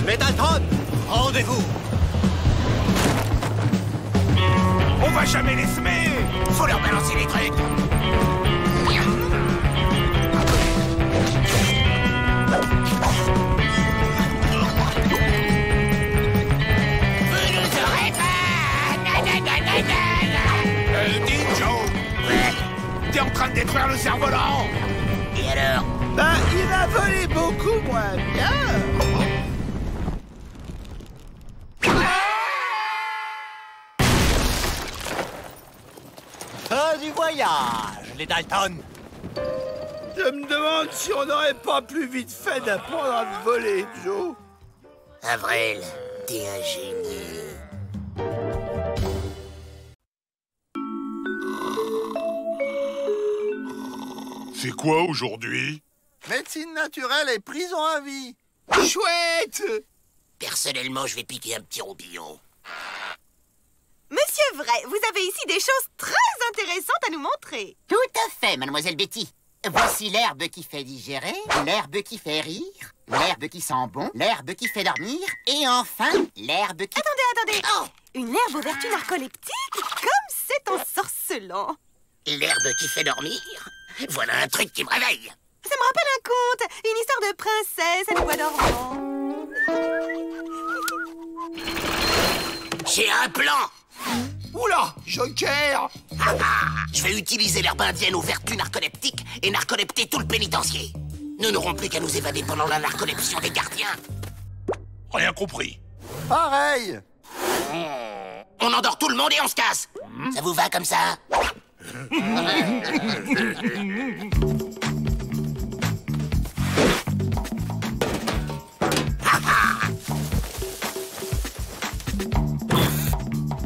Les Dalton, rendez-vous. On va jamais les semer. Faut leur balancer les trucs. Vous nous aurez pas. Dis, Joe. T'es en train de détruire le cerf-volant. Et alors? Ben, il a volé beaucoup moins bien. Fin du voyage, les Dalton. Je me demande si on n'aurait pas plus vite fait d'apprendre à voler, Joe. Avril, t'es un génie. C'est quoi aujourd'hui? Médecine naturelle et prison à vie. Chouette. Personnellement, je vais piquer un petit roupillon. Monsieur Vrai, vous avez ici des choses très intéressantes à nous montrer. Tout à fait, mademoiselle Betty. Voici l'herbe qui fait digérer, l'herbe qui fait rire, l'herbe qui sent bon, l'herbe qui fait dormir, et enfin, l'herbe qui... Attendez. Oh, une herbe aux vertus narcoleptiques? Comme c'est ensorcelant. L'herbe qui fait dormir? Voilà un truc qui me réveille. Ça me rappelle un conte, une histoire de princesse à bois dormant. J'ai un plan. Oula, Joker. Je vais utiliser l'herbe indienne aux vertus narcoleptiques et narcolepter tout le pénitencier. Nous n'aurons plus qu'à nous évader pendant la narcoleption des gardiens. Rien compris. Pareil. On endort tout le monde et on se casse. Ça vous va comme ça?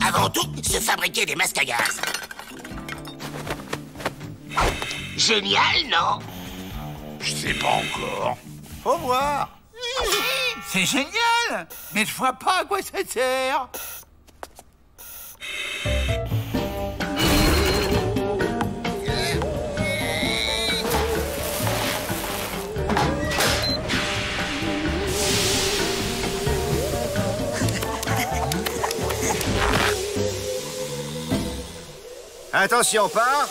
Avant tout, se fabriquer des masques à gaz. Génial, non? Je sais pas encore. Faut voir. C'est génial. Mais je vois pas à quoi ça sert. Attention, part.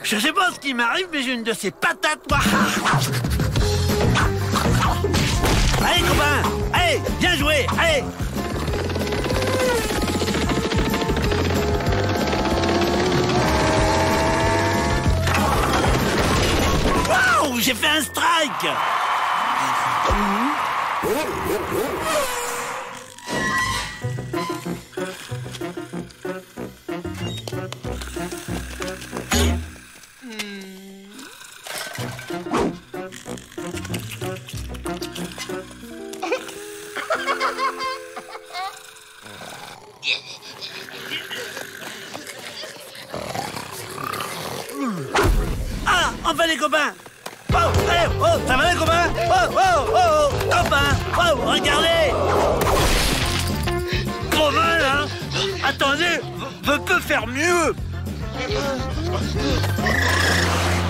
Je sais pas ce qui m'arrive, mais j'ai une de ces patates, moi. Allez, copain. Allez, bien joué. Allez. Waouh, j'ai fait un strike. Ah, enfin les copains. Oh, allez, oh, ça va les copains? Oh, copains, oh, regardez. Trop mal, hein? Attendez, je peux faire mieux.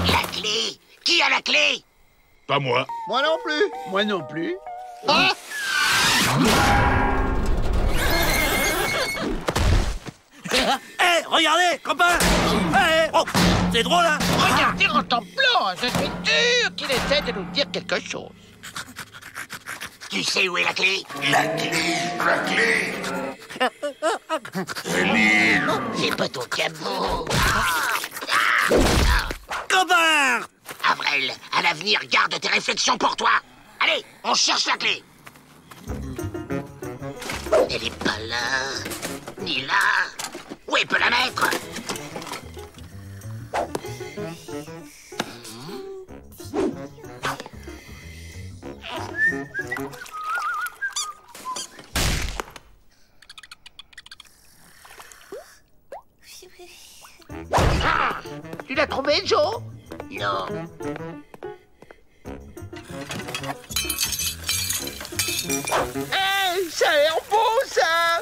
La clé! Qui a la clé? Pas moi. Moi non plus. Moi non plus. Ah! Hé, regardez, copain. Oh, c'est drôle, hein? Regardez en temps blanc, je suis sûr qu'il essaie de nous dire quelque chose. Tu sais où est la clé? La clé. C'est pas ton cabot. Copain! Avrel, à l'avenir, garde tes réflexions pour toi. Allez, on cherche la clé. Elle est pas là, ni là. Où elle peut la mettre? Ah, tu l'as trouvé, Joe? Non. Hey, ça a l'air beau, ça!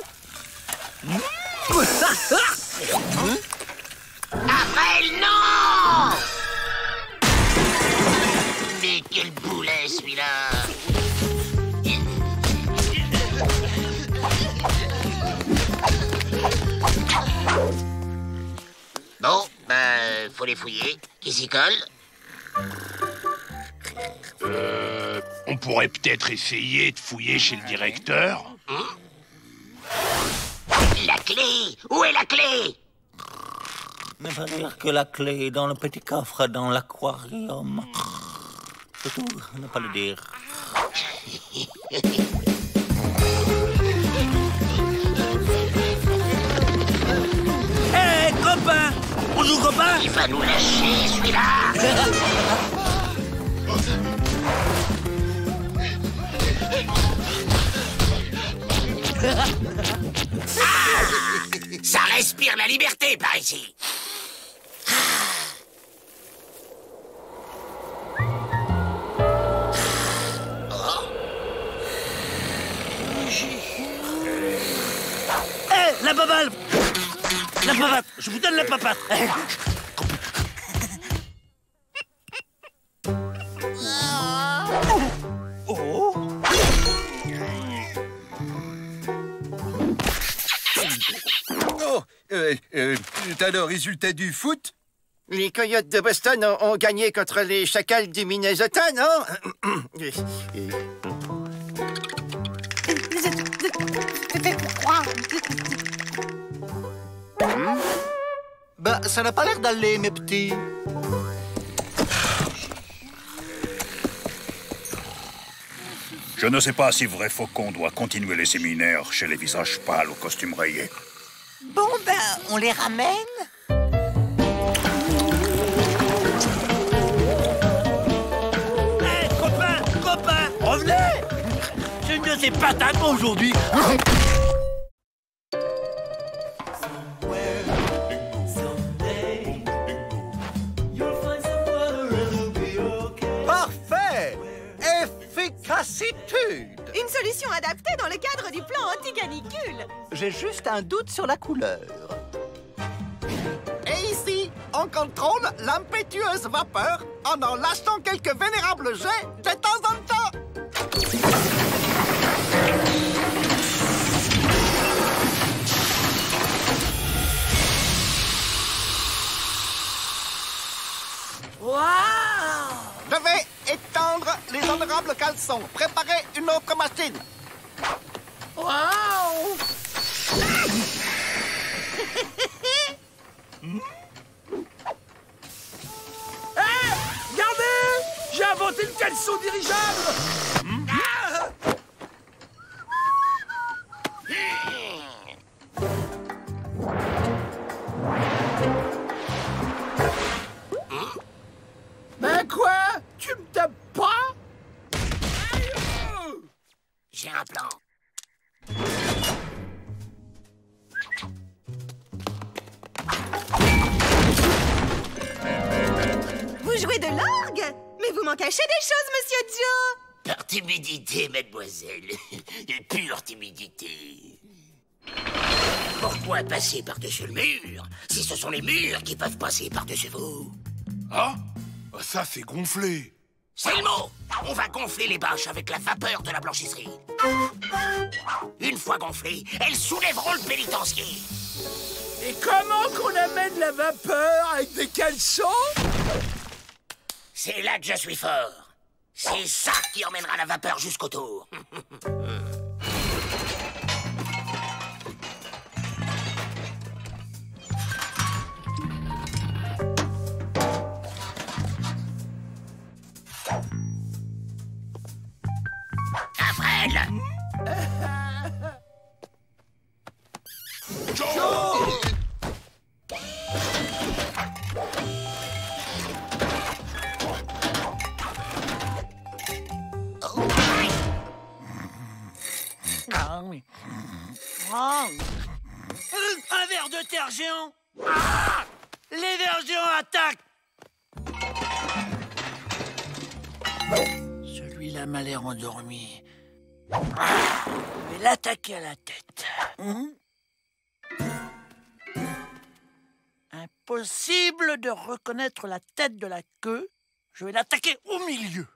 Avrel, non! Mais quel boulet, celui-là! Bon, faut les fouiller. Qui s'y colle? On pourrait peut-être essayer de fouiller chez le directeur. La clé! Où est la clé? Ne pas dire que la clé est dans le petit coffre dans l'aquarium. C'est tout, ne pas le dire. Hé, copain! On joue copain? Il va nous lâcher, celui-là! Ça respire la liberté par ici. Hé, la papale! La papate! Je vous donne la papate! T'as le résultat du foot? Les Coyotes de Boston ont gagné contre les Chacals du Minnesota, non? Bah, ça n'a pas l'air d'aller, mes petits. Je ne sais pas si Vrai Faucon doit continuer les séminaires chez les visages pâles aux costumes rayés. Bon, ben, on les ramène? Hé, copain, revenez! C'est une de ces patates aujourd'hui. Parfait! Efficacitude! Une solution adaptée dans le cadre du plan anti-canicule. J'ai juste un doute sur la couleur. Et ici, on contrôle l'impétueuse vapeur en lâchant quelques vénérables jets de temps en temps. Waouh! Je vais étendre les honorables caleçons. Préparez une autre machine. Waouh! Regardez! J'ai inventé le caleçon dirigeable! Ben quoi? Tu me tapes pas? J'ai un plan. Vous jouez de l'orgue? Mais vous m'en cachez des choses, Monsieur Joe! Par timidité, mademoiselle. Pure timidité. Pourquoi passer par-dessus le mur si ce sont les murs qui peuvent passer par-dessus vous? Ah, ça c'est gonflé. C'est le mot! On va gonfler les bâches avec la vapeur de la blanchisserie. Une fois gonflées, elles soulèveront le pénitencier. Et comment qu'on amène la vapeur avec des caleçons? C'est là que je suis fort. C'est ça qui emmènera la vapeur jusqu'au tour. Avril! Un ver de terre géant. Ah! Les vers géants attaquent. Celui-là m'a l'air endormi. Je vais l'attaquer à la tête. Impossible de reconnaître la tête de la queue. Je vais l'attaquer au milieu.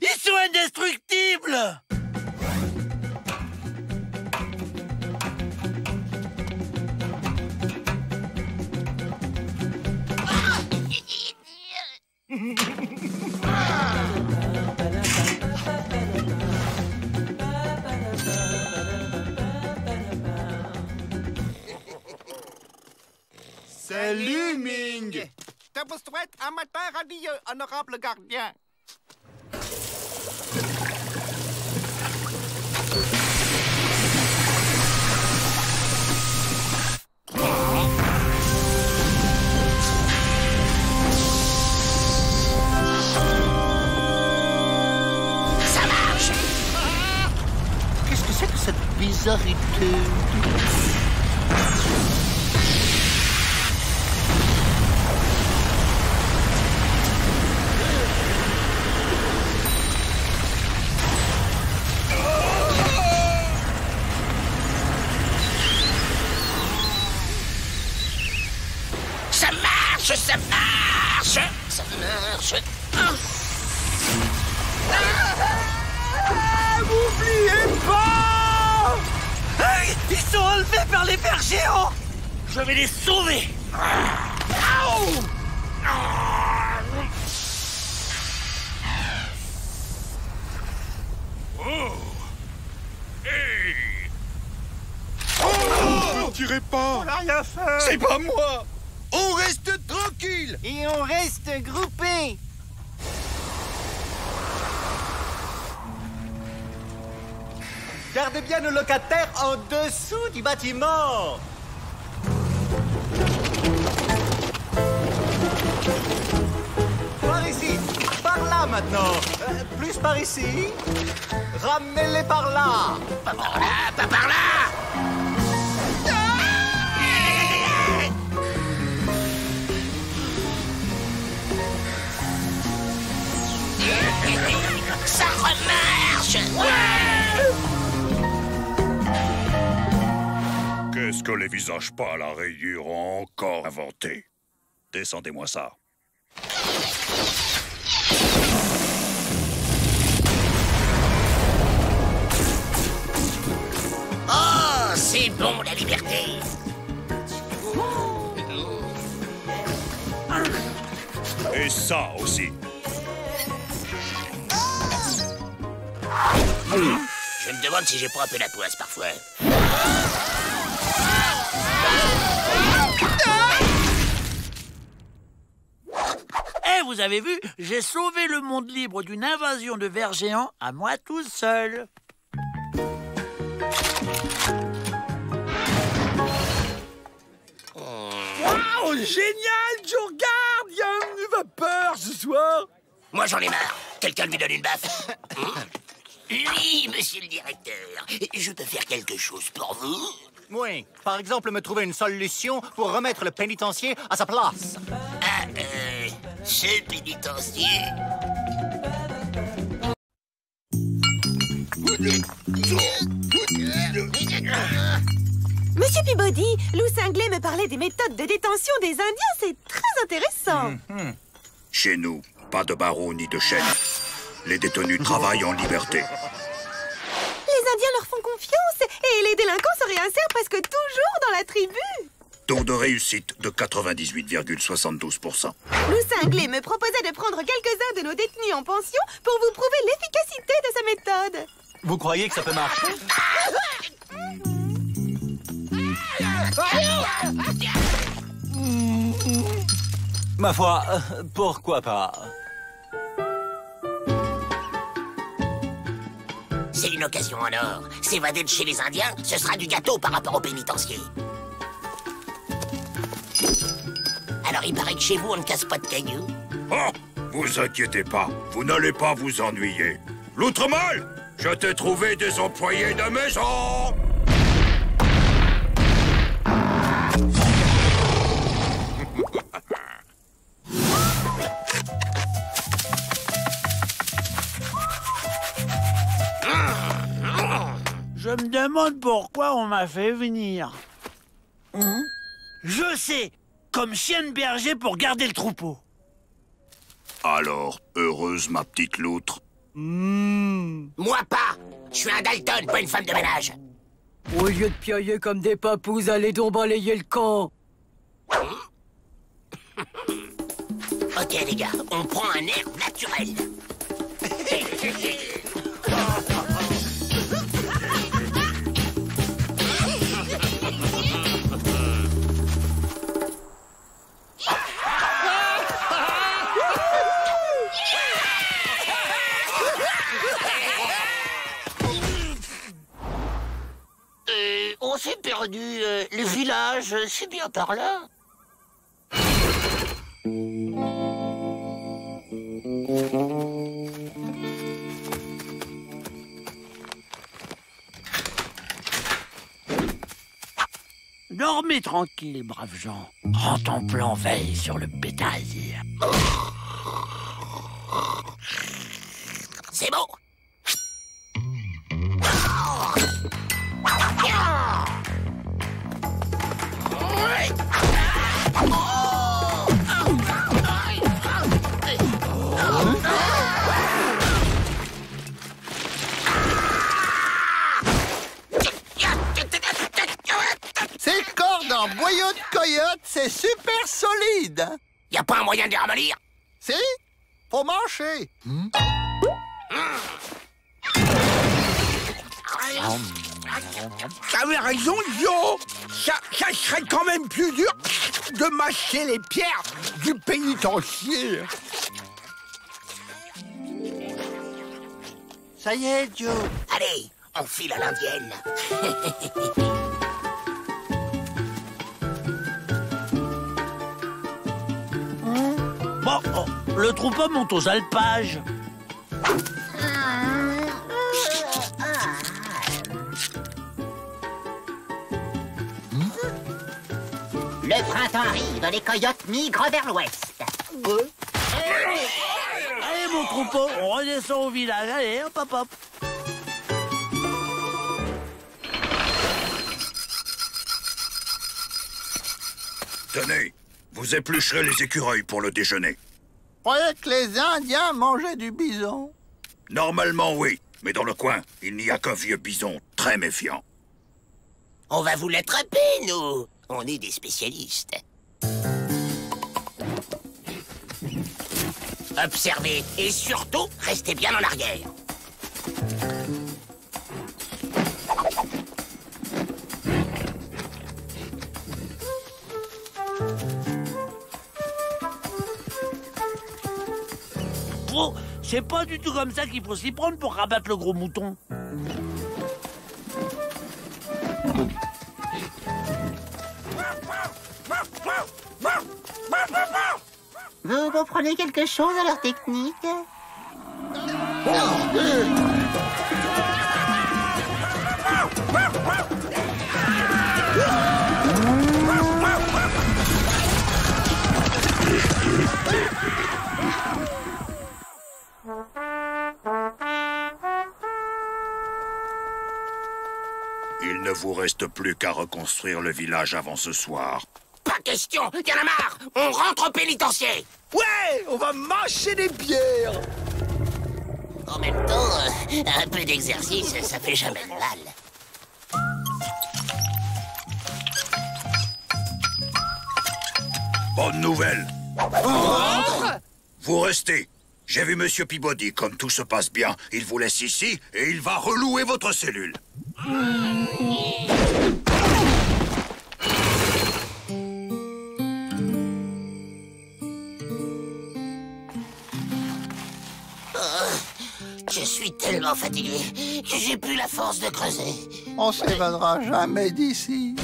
Ils sont indestructibles! Salut, Ming! Je vous souhaite un matin radieux, honorable gardien. Ça marche! Qu'est-ce que c'est que cette bizarreté? Ça marche! Ça marche! Ça marche! N'oubliez pas! Hey, ils sont enlevés par les vers géants. Je vais les sauver. Ne tirez pas. On n'a rien fait! C'est pas moi! On reste tranquille! Et on reste groupés! Gardez bien nos locataires en dessous du bâtiment. Par ici, par là maintenant. Plus par ici. Ramenez-les par là. Pas par là! Pas par là! Ça remarche! Qu'est-ce que les visages pas à la rayure ont encore inventé? Descendez-moi ça. Oh, c'est bon la liberté! Et ça aussi. Je me demande si j'ai pas un peu la poisse parfois. Eh, vous avez vu, j'ai sauvé le monde libre d'une invasion de vers géants à moi tout seul. Waouh, génial, je regarde, il y a une vapeur ce soir. Moi j'en ai marre. Quelqu'un lui donne une baffe. Oui, monsieur le directeur. Je peux faire quelque chose pour vous? Oui, par exemple, me trouver une solution pour remettre le pénitencier à sa place. Ah, ce pénitencier... Monsieur Peabody, Lou Cinglé me parlait des méthodes de détention des Indiens. C'est très intéressant. Chez nous, pas de barreaux ni de chaînes. Les détenus travaillent en liberté. Les Indiens leur font confiance et les délinquants se réinsèrent presque toujours dans la tribu. Taux de réussite de 98,72%. Lou Cinglé me proposait de prendre quelques-uns de nos détenus en pension pour vous prouver l'efficacité de sa méthode. Vous croyez que ça peut marcher? Ma foi, pourquoi pas? C'est une occasion en or. S'évader de chez les Indiens, ce sera du gâteau par rapport au pénitencier. Alors il paraît que chez vous, on ne casse pas de cailloux. Oh, vous inquiétez pas, vous n'allez pas vous ennuyer. L'Outremal, je t'ai trouvé des employés de maison. Je me demande pourquoi on m'a fait venir. Je sais, comme chien de berger pour garder le troupeau. Alors, heureuse ma petite loutre. Moi pas. Je suis un Dalton, pas une femme de ménage. Au lieu de piailler comme des papous, allez donc balayer le camp. Ok les gars, on prend un air naturel. On s'est perdu. Le village, c'est bien par là. Dormez tranquille, braves gens. En templant veille sur le bétail. C'est bon. Ces cordes en boyau de coyote, c'est super solide. Y a pas un moyen de les ramollir? Si, faut marcher. T'avais raison, Yo. Ça serait quand même plus dur de mâcher les pierres du pénitencier. Ça y est, Joe. Allez, on file à l'indienne. Bon, oh, le troupeau monte aux alpages. Le printemps arrive, les coyotes migrent vers l'ouest. Allez, mon troupeau, on redescend au village. Allez, hop, hop, hop. Tenez, vous éplucherez les écureuils pour le déjeuner. Je croyais que les Indiens mangeaient du bison. Normalement, oui. Mais dans le coin, il n'y a qu'un vieux bison très méfiant. On va vous l'attraper, nous. On est des spécialistes. Observez et surtout, restez bien en arrière. Oh, c'est pas du tout comme ça qu'il faut s'y prendre pour rabattre le gros mouton. Vous prenez quelque chose à leur technique? Ils ne vous vous reste plus qu'à reconstruire le village avant ce soir. Pas question, y'en a marre. On rentre au pénitencier. Ouais, on va mâcher des pierres. En même temps, un peu d'exercice, ça fait jamais de mal. Bonne nouvelle. Vous restez. J'ai vu Monsieur Peabody. Comme tout se passe bien, il vous laisse ici et il va relouer votre cellule. Je suis tellement fatigué que j'ai plus la force de creuser. On s'évadera jamais d'ici.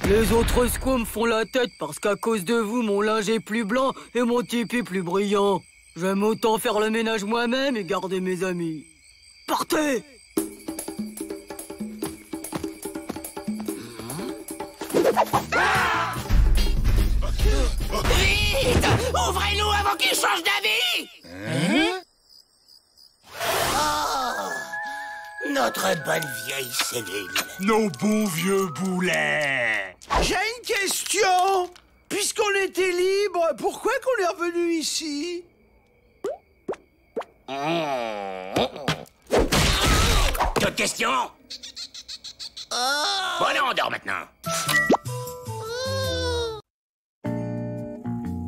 Les autres squams font la tête parce qu'à cause de vous, mon linge est plus blanc et mon tipi plus brillant. J'aime autant faire le ménage moi-même et garder mes amis. Partez! Vite! Ouvrez-nous avant qu'il change d'avis! Oh, notre bonne vieille cellule. Nos bons vieux boulets. J'ai une question. Puisqu'on était libre, pourquoi qu'on est revenu ici? D'autres questions? Bon, allez, on dort maintenant.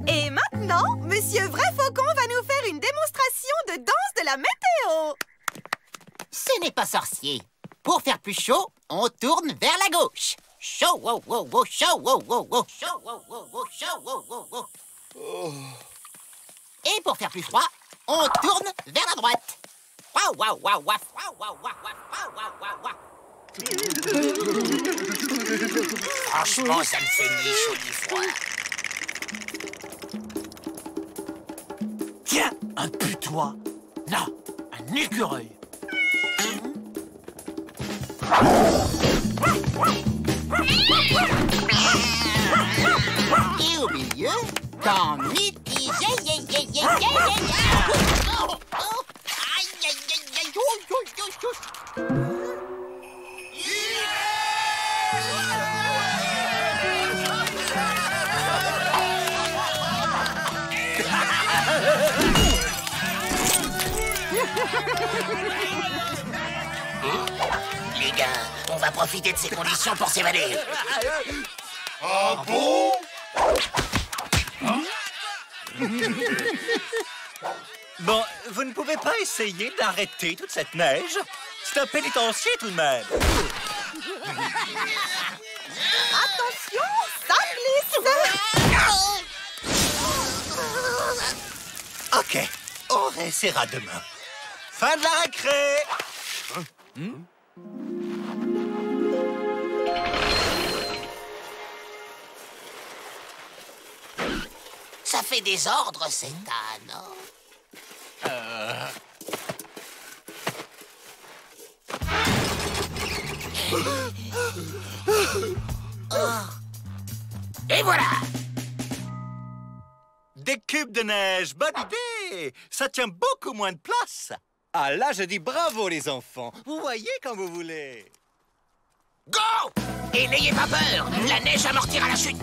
Et maintenant, Monsieur Vrai Faucon va nous faire une démonstration de danse de la météo. Ce n'est pas sorcier. Pour faire plus chaud, on tourne vers la gauche. Chaud, wow, wow, wow, chaud, wow, wow, wow, chaud, wow, wow, wow, chaud, wow, wow, wow. Et pour faire plus froid, on tourne vers la droite. Waouh, waouh, waouh, waouh, waouh, waouh, waouh, waouh, waouh. Franchement, ça me fait ni chaud ni froid. Tiens, un putois. Non, un écureuil. Et au milieu, dans Mickey, Les gars, on va profiter de ces conditions pour s'évader. Ah bon? Bon, vous ne pouvez pas essayer d'arrêter toute cette neige? C'est un pénitencier tout de même. Attention, ça glisse. Ok, on réessayera demain. Fin de la récré. Ça fait désordre, cet âne. Et voilà! Des cubes de neige, bonne idée! Ça tient beaucoup moins de place. Ah là, je dis bravo les enfants. Vous voyez quand vous voulez. Go! Et n'ayez pas peur, la neige amortira la chute.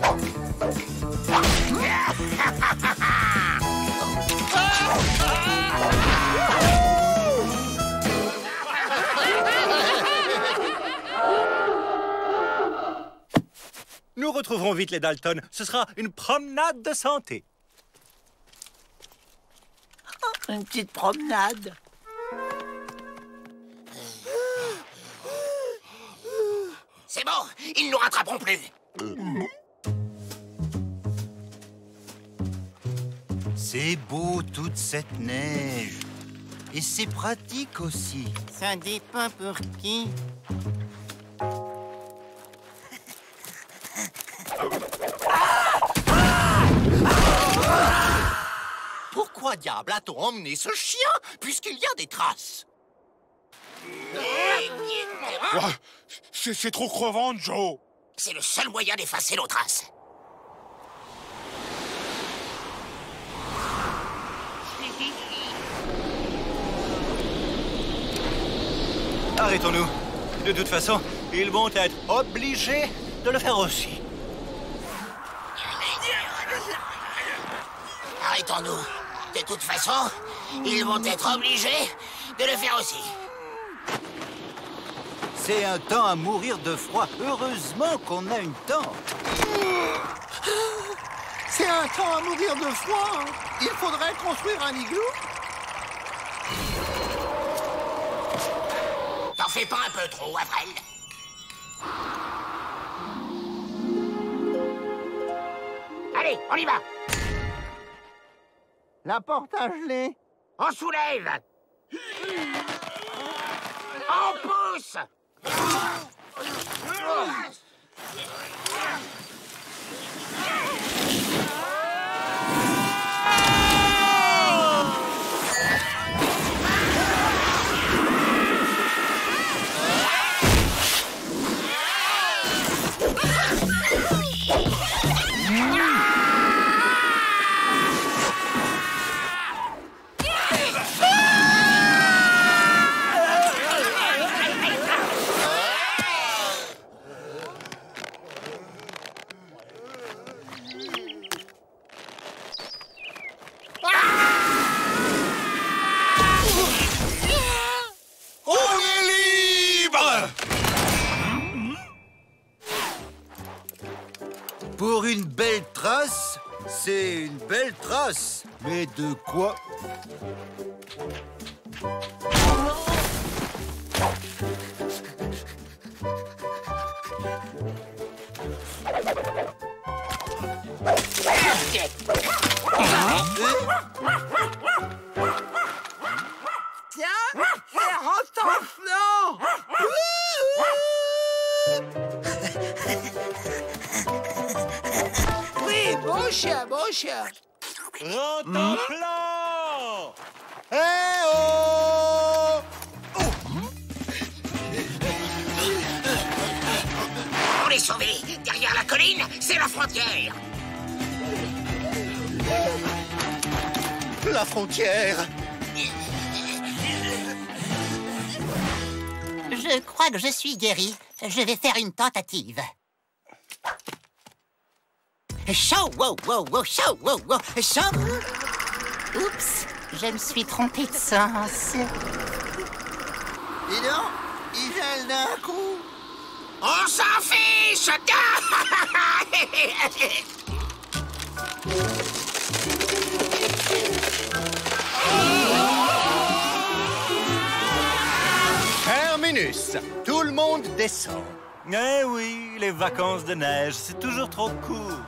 Nous retrouverons vite les Dalton. Ce sera une promenade de santé. Une petite promenade. C'est bon, ils nous rattraperont plus. C'est beau toute cette neige. Et c'est pratique aussi. Ça dépend pour qui. Pourquoi diable a-t-on emmené ce chien, puisqu'il y a des traces? C'est trop crevant, Joe. C'est le seul moyen d'effacer nos traces. Arrêtons-nous. De toute façon, ils vont être obligés de le faire aussi. Arrêtons-nous. De toute façon, ils vont être obligés de le faire aussi. C'est un temps à mourir de froid. Heureusement qu'on a une tente. C'est un temps à mourir de froid. Il faudrait construire un igloo. T'en fais pas un peu trop, Avril. Allez, on y va. La porte a gelé. On soulève. On pousse. Pour une belle trace, c'est une belle trace. Mais de quoi? Tiens, c'est rentanflant. Oui, bon chien, bon chien. Rentanflant! Eh oh! On est sauvés. Derrière la colline, c'est la frontière. La frontière! Je crois que je suis guéri. Je vais faire une tentative. Chaud, wow, wow, wow, chaud, wow, wow, chaud. Oups, je me suis trompé de sens. Dis donc, il gèle d'un coup. On s'en fiche. Terminus! Tout le monde descend. Eh oui, les vacances de neige, c'est toujours trop court.